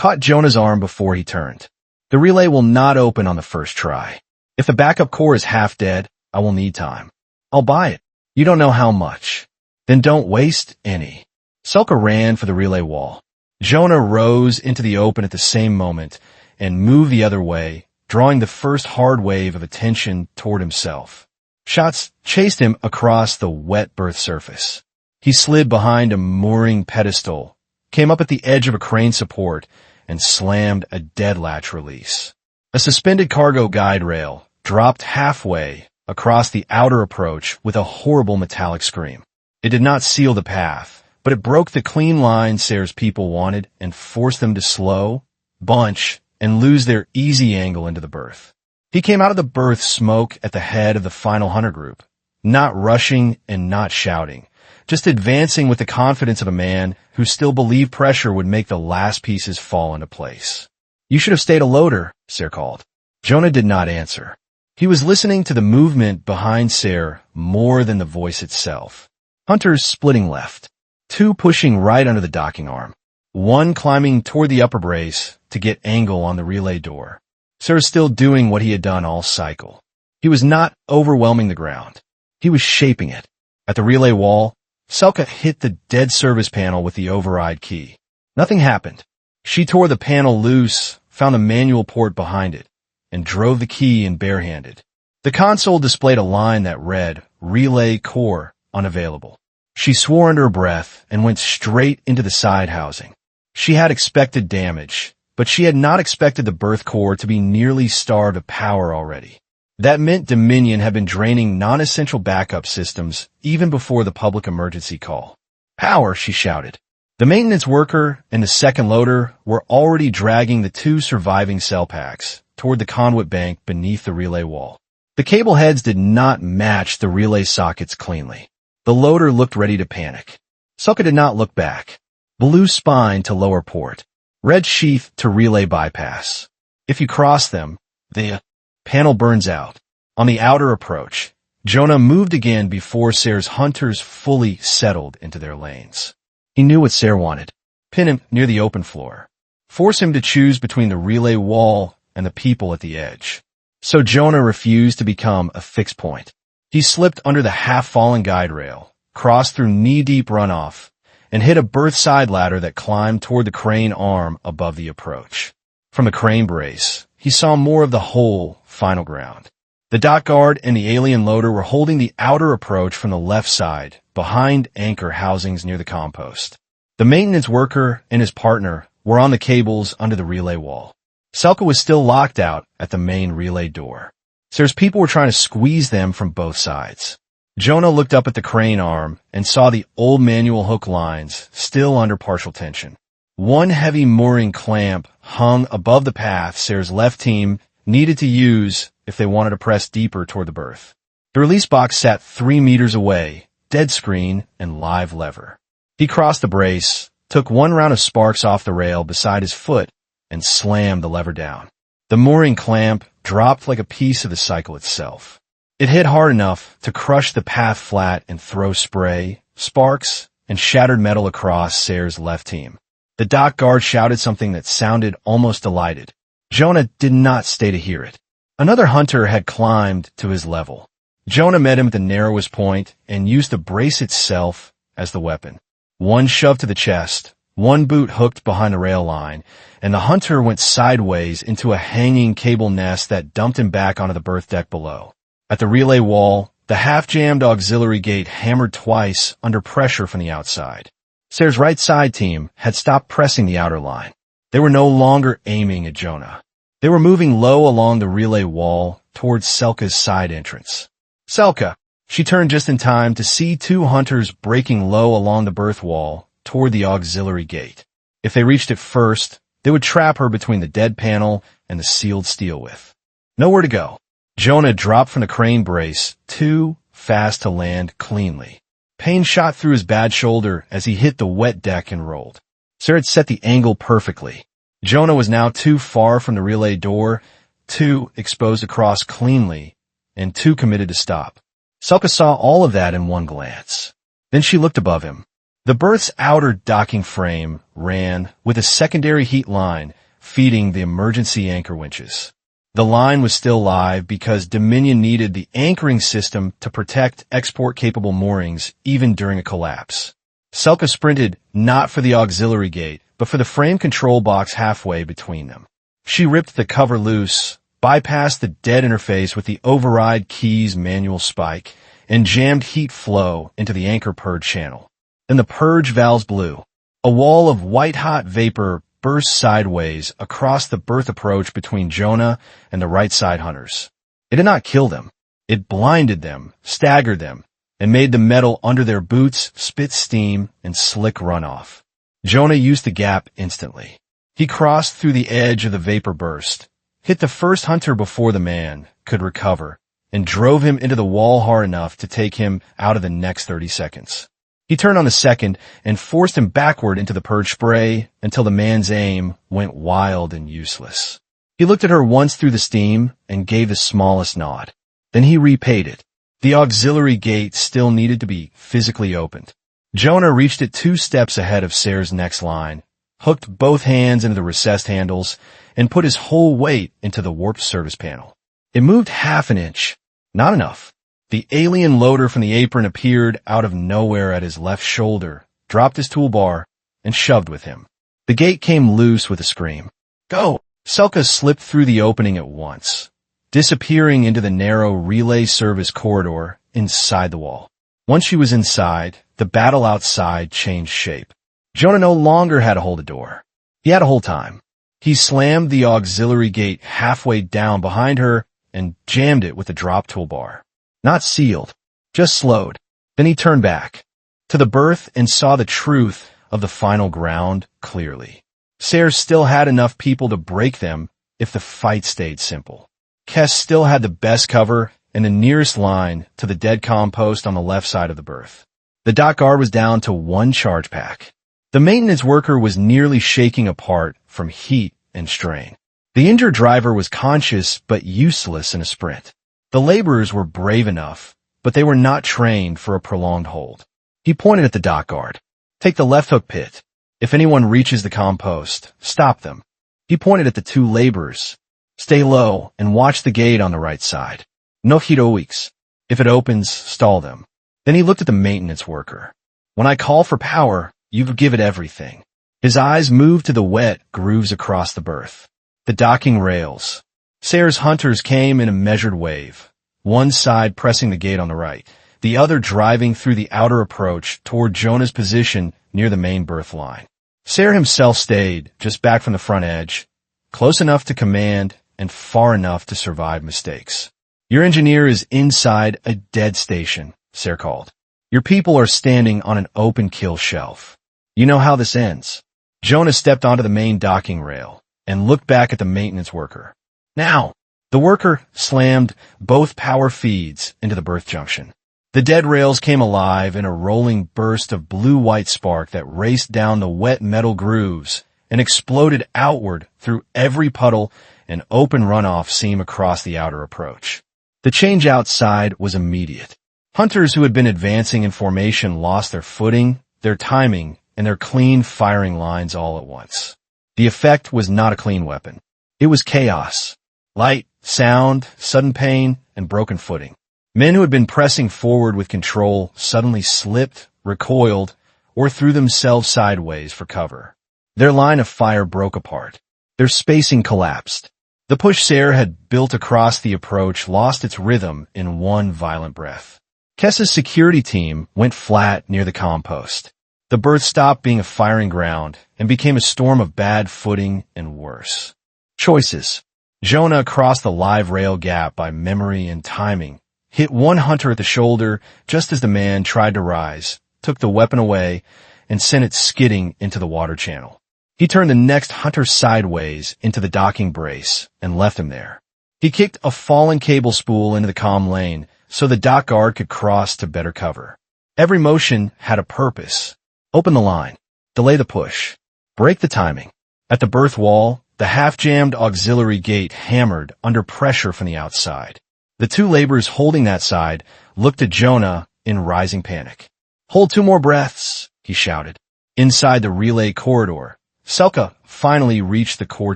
caught Jonah's arm before he turned. The relay will not open on the first try. If the backup core is half dead, I will need time. I'll buy it. You don't know how much. Then don't waste any. Selka ran for the relay wall. Jonah rose into the open at the same moment and moved the other way, drawing the first hard wave of attention toward himself. Shots chased him across the wet berth surface. He slid behind a mooring pedestal, came up at the edge of a crane support, and slammed a dead latch release. A suspended cargo guide rail dropped halfway across the outer approach with a horrible metallic scream. It did not seal the path, but it broke the clean line Sayre's people wanted and forced them to slow, bunch, and lose their easy angle into the berth. He came out of the berth smoke at the head of the final hunter group, not rushing and not shouting, just advancing with the confidence of a man who still believed pressure would make the last pieces fall into place. You should have stayed a loader, Sayre called. Jonah did not answer. He was listening to the movement behind Sayre more than the voice itself. Hunters splitting left, two pushing right under the docking arm, one climbing toward the upper brace to get angle on the relay door. Sayre was still doing what he had done all cycle. He was not overwhelming the ground. He was shaping it. At the relay wall, Selka hit the dead service panel with the override key. Nothing happened. She tore the panel loose, found the manual port behind it, and drove the key in barehanded. The console displayed a line that read, Relay Core Unavailable. She swore under her breath and went straight into the side housing. She had expected damage, but she had not expected the berth core to be nearly starved of power already. That meant Dominion had been draining non-essential backup systems even before the public emergency call. Power, she shouted. The maintenance worker and the second loader were already dragging the two surviving cell packs toward the conduit bank beneath the relay wall. The cable heads did not match the relay sockets cleanly. The loader looked ready to panic. Selka did not look back. Blue spine to lower port. Red sheath to relay bypass. If you cross them, the panel burns out. On the outer approach, Jonah moved again before Sayre's hunters fully settled into their lanes. He knew what Sayre wanted. Pin him near the open floor. Force him to choose between the relay wall and the people at the edge. So Jonah refused to become a fixed point. He slipped under the half-fallen guide rail, crossed through knee-deep runoff, and hit a berth side ladder that climbed toward the crane arm above the approach. From the crane brace, he saw more of the whole final ground. The dock guard and the alien loader were holding the outer approach from the left side, behind anchor housings near the compost. The maintenance worker and his partner were on the cables under the relay wall. Selka was still locked out at the main relay door. Sayre's people were trying to squeeze them from both sides. Jonah looked up at the crane arm and saw the old manual hook lines still under partial tension. One heavy mooring clamp hung above the path Sayre's left team needed to use if they wanted to press deeper toward the berth. The release box sat 3 meters away, dead screen and live lever. He crossed the brace, took one round of sparks off the rail beside his foot, and slammed the lever down. The mooring clamp dropped like a piece of the cycle itself. It hit hard enough to crush the path flat and throw spray, sparks, and shattered metal across Sayre's left team. The dock guard shouted something that sounded almost delighted. Jonah did not stay to hear it. Another hunter had climbed to his level. Jonah met him at the narrowest point and used the brace itself as the weapon. One shove to the chest, one boot hooked behind the rail line, and the hunter went sideways into a hanging cable nest that dumped him back onto the berth deck below. At the relay wall, the half-jammed auxiliary gate hammered twice under pressure from the outside. Sayre's right side team had stopped pressing the outer line. They were no longer aiming at Jonah. They were moving low along the relay wall towards Selka's side entrance. Selka! She turned just in time to see two hunters breaking low along the berth wall toward the auxiliary gate. If they reached it first, they would trap her between the dead panel and the sealed steel width. Nowhere to go. Jonah dropped from the crane brace, too fast to land cleanly. Pain shot through his bad shoulder as he hit the wet deck and rolled. Sayre had set the angle perfectly. Jonah was now too far from the relay door, too exposed across cleanly, and too committed to stop. Selka saw all of that in one glance. Then she looked above him. The berth's outer docking frame ran with a secondary heat line feeding the emergency anchor winches. The line was still live because Dominion needed the anchoring system to protect export-capable moorings even during a collapse. Selka sprinted not for the auxiliary gate, but for the frame control box halfway between them. She ripped the cover loose, bypassed the dead interface with the override keys manual spike, and jammed heat flow into the anchor purge channel. Then the purge valves blew. A wall of white-hot vapor burst sideways across the berth approach between Jonah and the right side hunters. It did not kill them. It blinded them, staggered them, and made the metal under their boots spit steam and slick runoff. Jonah used the gap instantly. He crossed through the edge of the vapor burst, hit the first hunter before the man could recover, and drove him into the wall hard enough to take him out of the next 30 seconds. He turned on the second and forced him backward into the purge spray until the man's aim went wild and useless. He looked at her once through the steam and gave the smallest nod. Then he repaid it. The auxiliary gate still needed to be physically opened. Jonah reached it 2 steps ahead of Sayre's next line, hooked both hands into the recessed handles, and put his whole weight into the warp service panel. It moved half an inch. Not enough. The alien loader from the apron appeared out of nowhere at his left shoulder, dropped his toolbar, and shoved with him. The gate came loose with a scream. Go! Selka slipped through the opening at once, disappearing into the narrow relay service corridor inside the wall. Once she was inside, the battle outside changed shape. Jonah no longer had to hold a door. He had to hold time. He slammed the auxiliary gate halfway down behind her and jammed it with the drop toolbar. Not sealed, just slowed. Then he turned back to the berth and saw the truth of the final ground clearly. Sayre still had enough people to break them if the fight stayed simple. Kes still had the best cover and the nearest line to the dead comm post on the left side of the berth. The dock guard was down to 1 charge pack. The maintenance worker was nearly shaking apart from heat and strain. The injured driver was conscious but useless in a sprint. The laborers were brave enough, but they were not trained for a prolonged hold. He pointed at the dock guard. Take the left hook pit. If anyone reaches the comm post, stop them. He pointed at the 2 laborers. Stay low and watch the gate on the right side. No heroics. If it opens, stall them. Then he looked at the maintenance worker. When I call for power, you give it everything. His eyes moved to the wet grooves across the berth. The docking rails. Sayre's hunters came in a measured wave, one side pressing the gate on the right, the other driving through the outer approach toward Jonah's position near the main berth line. Sayre himself stayed just back from the front edge, close enough to command and far enough to survive mistakes. Your engineer is inside a dead station, Sayre called. Your people are standing on an open kill shelf. You know how this ends. Jonah stepped onto the main docking rail and looked back at the maintenance worker. Now! The worker slammed both power feeds into the berth junction. The dead rails came alive in a rolling burst of blue-white spark that raced down the wet metal grooves and exploded outward through every puddle and open runoff seam across the outer approach. The change outside was immediate. Hunters who had been advancing in formation lost their footing, their timing, and their clean firing lines all at once. The effect was not a clean weapon. It was chaos. Light, sound, sudden pain, and broken footing. Men who had been pressing forward with control suddenly slipped, recoiled, or threw themselves sideways for cover. Their line of fire broke apart. Their spacing collapsed. The push Sayre had built across the approach lost its rhythm in one violent breath. Kes's security team went flat near the comm post. The berth stopped being a firing ground and became a storm of bad footing and worse. Choices. Jonah crossed the live rail gap by memory and timing, hit one hunter at the shoulder just as the man tried to rise, took the weapon away, and sent it skidding into the water channel. He turned the next hunter sideways into the docking brace and left him there. He kicked a fallen cable spool into the comm lane so the dock guard could cross to better cover. Every motion had a purpose. Open the line. Delay the push. Break the timing. At the berth wall, the half-jammed auxiliary gate hammered under pressure from the outside. The 2 laborers holding that side looked at Jonah in rising panic. Hold 2 more breaths, he he shouted. Inside the relay corridor, Selka finally reached the core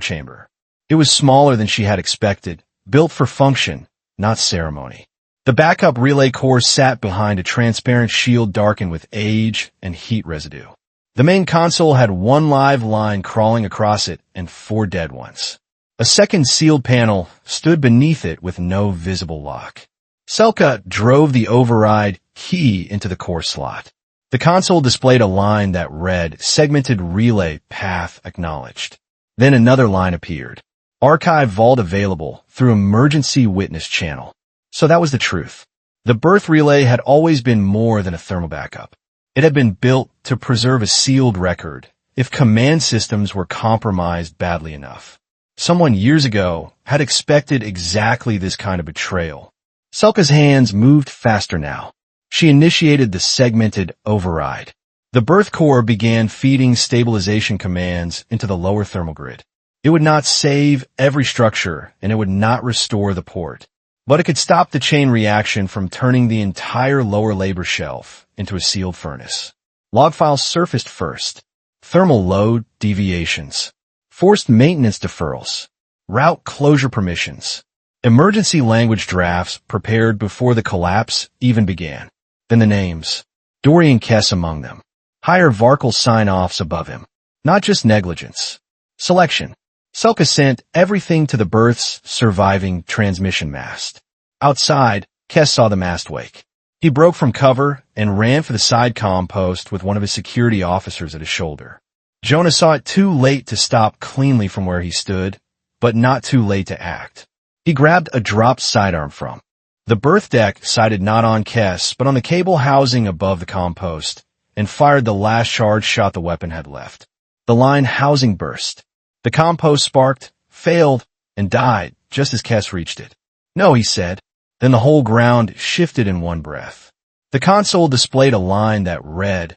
chamber. It was smaller than she had expected, built for function, not ceremony. The backup relay core sat behind a transparent shield darkened with age and heat residue. The main console had one live line crawling across it and 4 dead ones. A second sealed panel stood beneath it with no visible lock. Selka drove the override key into the core slot. The console displayed a line that read, "Segmented relay path acknowledged." Then another line appeared. "Archive vault available through emergency witness channel." So that was the truth. The birth relay had always been more than a thermal backup. It had been built to preserve a sealed record if command systems were compromised badly enough. Someone years ago had expected exactly this kind of betrayal. Selka's hands moved faster now. She initiated the segmented override. The birth core began feeding stabilization commands into the lower thermal grid. It would not save every structure, and it would not restore the port. But it could stop the chain reaction from turning the entire lower labor shelf into a sealed furnace. Log files surfaced first. Thermal load deviations. Forced maintenance deferrals. Route closure permissions. Emergency language drafts prepared before the collapse even began. Then the names. Dorian Kess among them. Higher Varkal sign-offs above him. Not just negligence. Selection. Selka sent everything to the berth's surviving transmission mast. Outside, Kess saw the mast wake. He broke from cover and ran for the side comm post with one of his security officers at his shoulder. Jonah saw it too late to stop cleanly from where he stood, but not too late to act. He grabbed a dropped sidearm from the berth deck, sighted not on Kess, but on the cable housing above the comm post, and fired the last charge shot the weapon had left. The line housing burst. The comm post sparked, failed, and died just as Kess reached it. "No," he said. Then the whole ground shifted in one breath. The console displayed a line that read,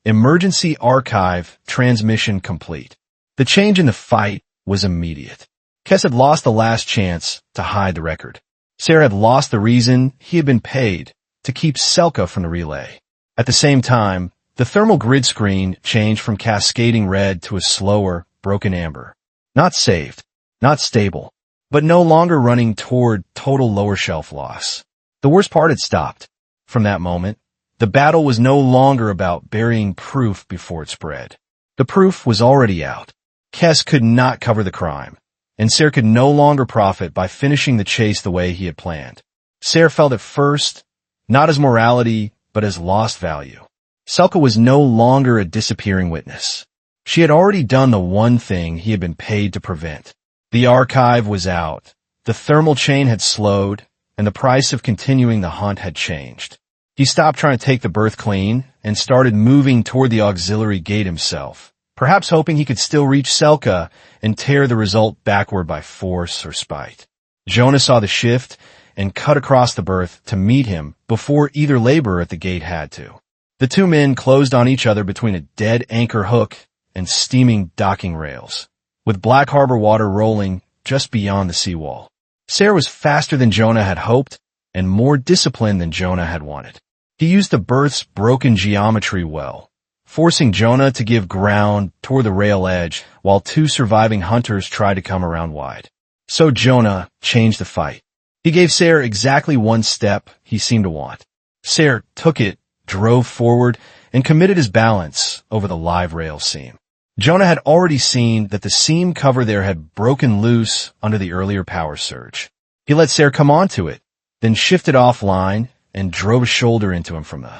"Emergency archive transmission complete." The change in the fight was immediate. Kess had lost the last chance to hide the record. Sarah had lost the reason he had been paid to keep Selka from the relay. At the same time, the thermal grid screen changed from cascading red to a slower, broken amber. Not saved, not stable, but no longer running toward total lower shelf loss. The worst part had stopped. From that moment, the battle was no longer about burying proof before it spread. The proof was already out. Kess could not cover the crime, and Sarah could no longer profit by finishing the chase the way he had planned. Sarah felt at first, not as morality, but as lost value. Selka was no longer a disappearing witness. She had already done the one thing he had been paid to prevent. The archive was out, the thermal chain had slowed, and the price of continuing the hunt had changed. He stopped trying to take the berth clean and started moving toward the auxiliary gate himself, perhaps hoping he could still reach Selka and tear the result backward by force or spite. Jonah saw the shift and cut across the berth to meet him before either laborer at the gate had to. The two men closed on each other between a dead anchor hook and steaming docking rails, with Black Harbor water rolling just beyond the seawall. Sarah was faster than Jonah had hoped and more disciplined than Jonah had wanted. He used the berth's broken geometry well, forcing Jonah to give ground toward the rail edge while 2 surviving hunters tried to come around wide. So Jonah changed the fight. He gave Sarah exactly 1 step he seemed to want. Sarah took it, drove forward, and committed his balance over the live rail seam. Jonah had already seen that the seam cover there had broken loose under the earlier power surge. He let Sarah come onto it, then shifted offline and drove a shoulder into him from the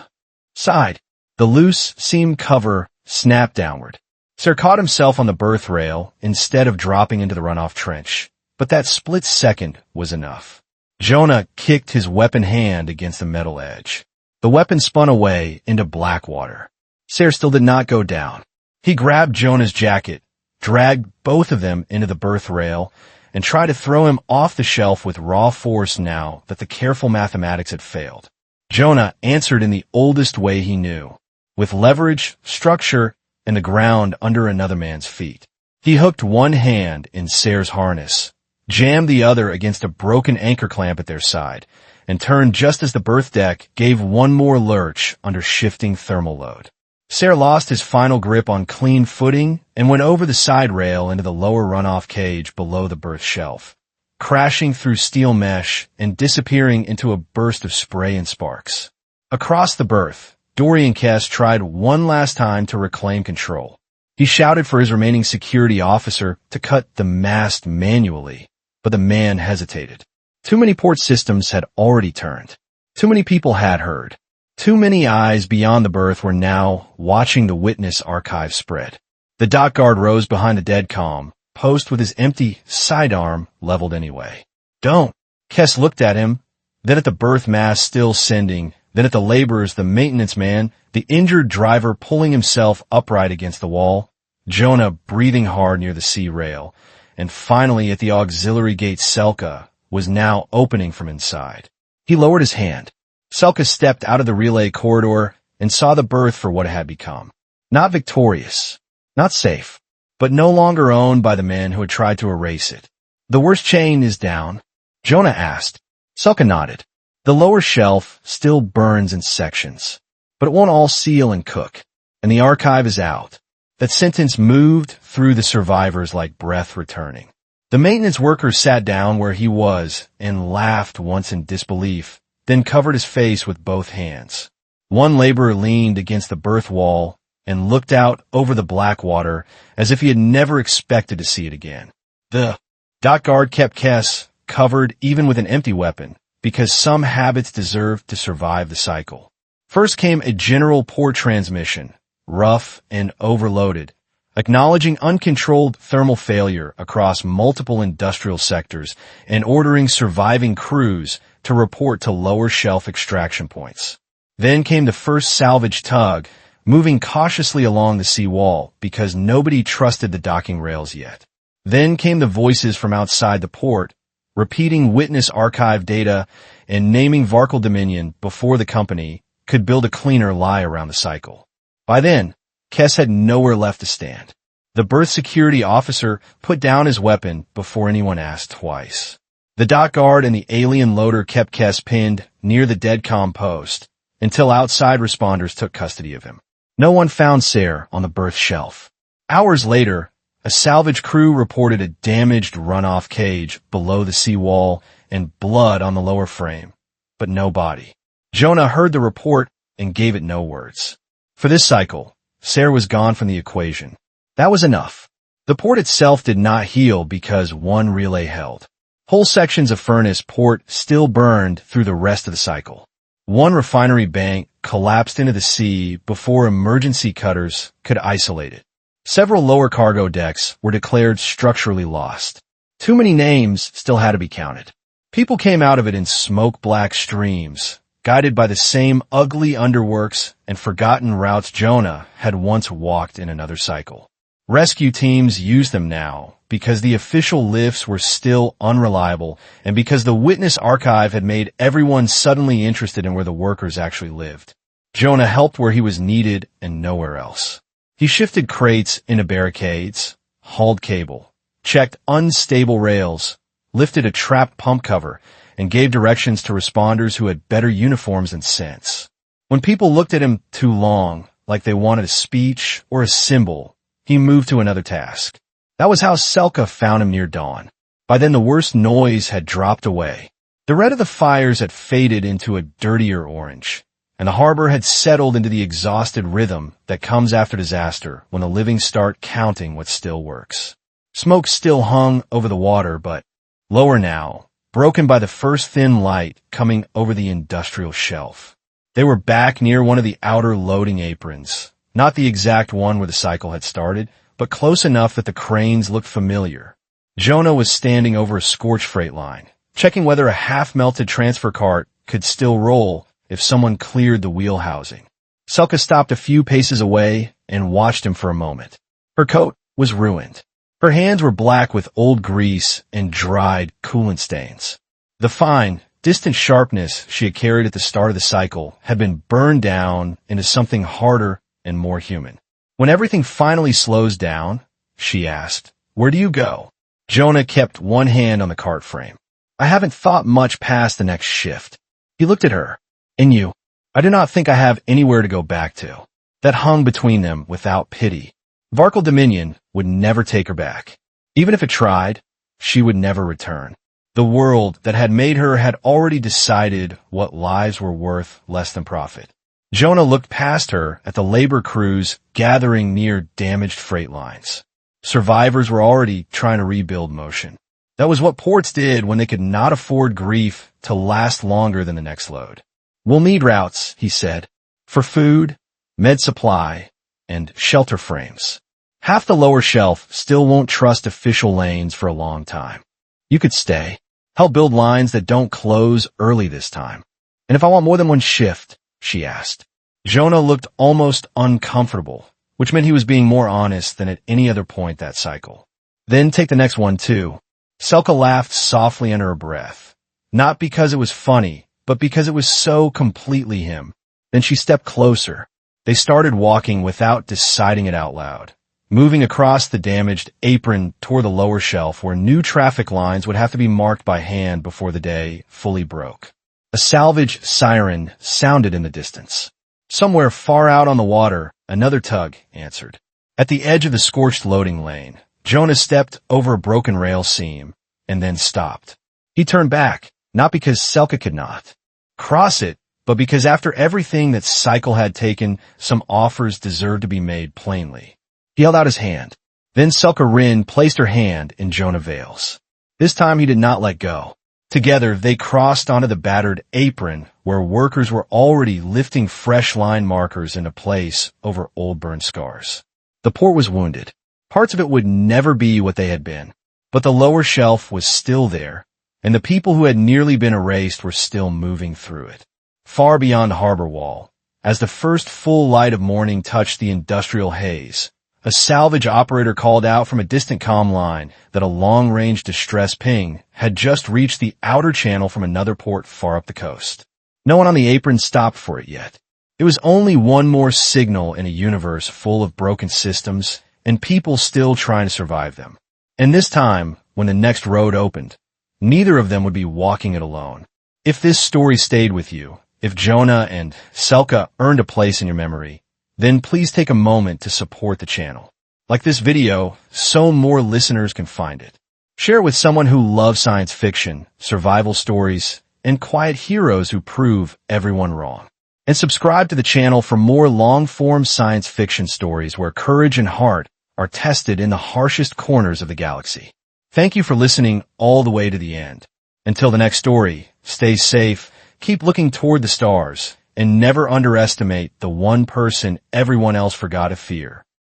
side. The loose seam cover snapped downward. Sarah caught himself on the berth rail instead of dropping into the runoff trench, but that split second was enough. Jonah kicked his weapon hand against the metal edge. The weapon spun away into black water. Sarah still did not go down. He grabbed Jonah's jacket, dragged both of them into the berth rail, and tried to throw him off the shelf with raw force now that the careful mathematics had failed. Jonah answered in the oldest way he knew, with leverage, structure, and the ground under another man's feet. He hooked one hand in Sarah's harness, jammed the other against a broken anchor clamp at their side, and turned just as the berth deck gave one more lurch under shifting thermal load. Sarah lost his final grip on clean footing and went over the side rail into the lower runoff cage below the berth shelf, crashing through steel mesh and disappearing into a burst of spray and sparks. Across the berth, Dory and Kess tried one last time to reclaim control. He shouted for his remaining security officer to cut the mast manually, but the man hesitated. Too many port systems had already turned. Too many people had heard. Too many eyes beyond the berth were now watching the witness archive spread. The dock guard rose behind the deadcom post with his empty sidearm leveled anyway. Don't! Kess looked at him, then at the berth mast still sending, then at the laborers, the maintenance man, the injured driver pulling himself upright against the wall, Jonah breathing hard near the sea rail, and finally at the auxiliary gate Selka was now opening from inside. He lowered his hand. Selka stepped out of the relay corridor and saw the berth for what it had become. Not victorious, not safe, but no longer owned by the men who had tried to erase it. The worst chain is down? Jonah asked. Selka nodded. The lower shelf still burns in sections, but it won't all seal and cook, and the archive is out. That sentence moved through the survivors like breath returning. The maintenance worker sat down where he was and laughed once in disbelief, then covered his face with both hands. One laborer leaned against the berth wall and looked out over the black water as if he had never expected to see it again. The dock guard kept Kess covered even with an empty weapon, because some habits deserved to survive the cycle. First came a general port transmission, rough and overloaded, acknowledging uncontrolled thermal failure across multiple industrial sectors and ordering surviving crews to report to lower shelf extraction points. Then came the first salvage tug, moving cautiously along the sea wall because nobody trusted the docking rails yet. Then came the voices from outside the port, repeating witness archive data and naming Varkle Dominion before the company could build a cleaner lie around the cycle. By then, Kess had nowhere left to stand. The berth security officer put down his weapon before anyone asked twice. The dock guard and the alien loader kept Kess pinned near the deadcom post until outside responders took custody of him. No one found Sarah on the berth shelf. Hours later, a salvage crew reported a damaged runoff cage below the seawall and blood on the lower frame, but no body. Jonah heard the report and gave it no words. For this cycle, Sarah was gone from the equation. That was enough. The port itself did not heal because one relay held. Whole sections of furnace port still burned through the rest of the cycle. One refinery bank collapsed into the sea before emergency cutters could isolate it. Several lower cargo decks were declared structurally lost. Too many names still had to be counted. People came out of it in smoke-black streams, guided by the same ugly underworks and forgotten routes Jonah had once walked in another cycle. Rescue teams used them now because the official lifts were still unreliable and because the witness archive had made everyone suddenly interested in where the workers actually lived. Jonah helped where he was needed and nowhere else. He shifted crates into barricades, hauled cable, checked unstable rails, lifted a trapped pump cover, and gave directions to responders who had better uniforms and sense. When people looked at him too long, like they wanted a speech or a symbol, he moved to another task. That was how Selka found him near dawn. By then the worst noise had dropped away. The red of the fires had faded into a dirtier orange, and the harbor had settled into the exhausted rhythm that comes after disaster when the living start counting what still works. Smoke still hung over the water, but lower now, broken by the first thin light coming over the industrial shelf. They were back near one of the outer loading aprons, not the exact one where the cycle had started, but close enough that the cranes looked familiar. Jonah was standing over a scorched freight line, checking whether a half-melted transfer cart could still roll if someone cleared the wheel housing. Selka stopped a few paces away and watched him for a moment. Her coat was ruined. Her hands were black with old grease and dried coolant stains. The fine, distant sharpness she had carried at the start of the cycle had been burned down into something harder and more human. When everything finally slows down, she asked, "Where do you go?" Jonah kept one hand on the cart frame. "I haven't thought much past the next shift." He looked at her. "And you?" "I do not think I have anywhere to go back to." that hung between them without pity. Varkle Dominion would never take her back. Even if it tried, she would never return. The world that had made her had already decided what lives were worth less than profit. Jonah looked past her at the labor crews gathering near damaged freight lines. Survivors were already trying to rebuild motion. That was what ports did when they could not afford grief to last longer than the next load. "We'll need routes," he said, "for food, med supply, and shelter frames. Half the lower shelf still won't trust official lanes for a long time. You could stay, help build lines that don't close early this time. And if I want more than one shift," she asked. Jonah looked almost uncomfortable, which meant he was being more honest than at any other point that cycle. "Then take the next one too." Selka laughed softly under her breath, not because it was funny, but because it was so completely him. Then she stepped closer. They started walking without deciding it out loud, moving across the damaged apron toward the lower shelf where new traffic lines would have to be marked by hand before the day fully broke. A salvage siren sounded in the distance. Somewhere far out on the water, another tug answered. At the edge of the scorched loading lane, Jonah stepped over a broken rail seam and then stopped. He turned back, not because Selka could not cross it, but because after everything that cycle had taken, some offers deserved to be made plainly. He held out his hand. Then Selka Rin placed her hand in Jonah Vale's. This time he did not let go. Together, they crossed onto the battered apron where workers were already lifting fresh line markers into place over old burn scars. The port was wounded. Parts of it would never be what they had been, but the lower shelf was still there, and the people who had nearly been erased were still moving through it. Far beyond the harbor wall, as the first full light of morning touched the industrial haze, a salvage operator called out from a distant comm line that a long-range distress ping had just reached the outer channel from another port far up the coast. No one on the apron stopped for it yet. It was only one more signal in a universe full of broken systems and people still trying to survive them. And this time, when the next road opened, neither of them would be walking it alone. If this story stayed with you, if Jonah and Selka earned a place in your memory, then please take a moment to support the channel. Like this video, so more listeners can find it. Share it with someone who loves science fiction, survival stories, and quiet heroes who prove everyone wrong. And subscribe to the channel for more long-form science fiction stories where courage and heart are tested in the harshest corners of the galaxy. Thank you for listening all the way to the end. Until the next story, stay safe, keep looking toward the stars, and never underestimate the one person everyone else forgot to fear.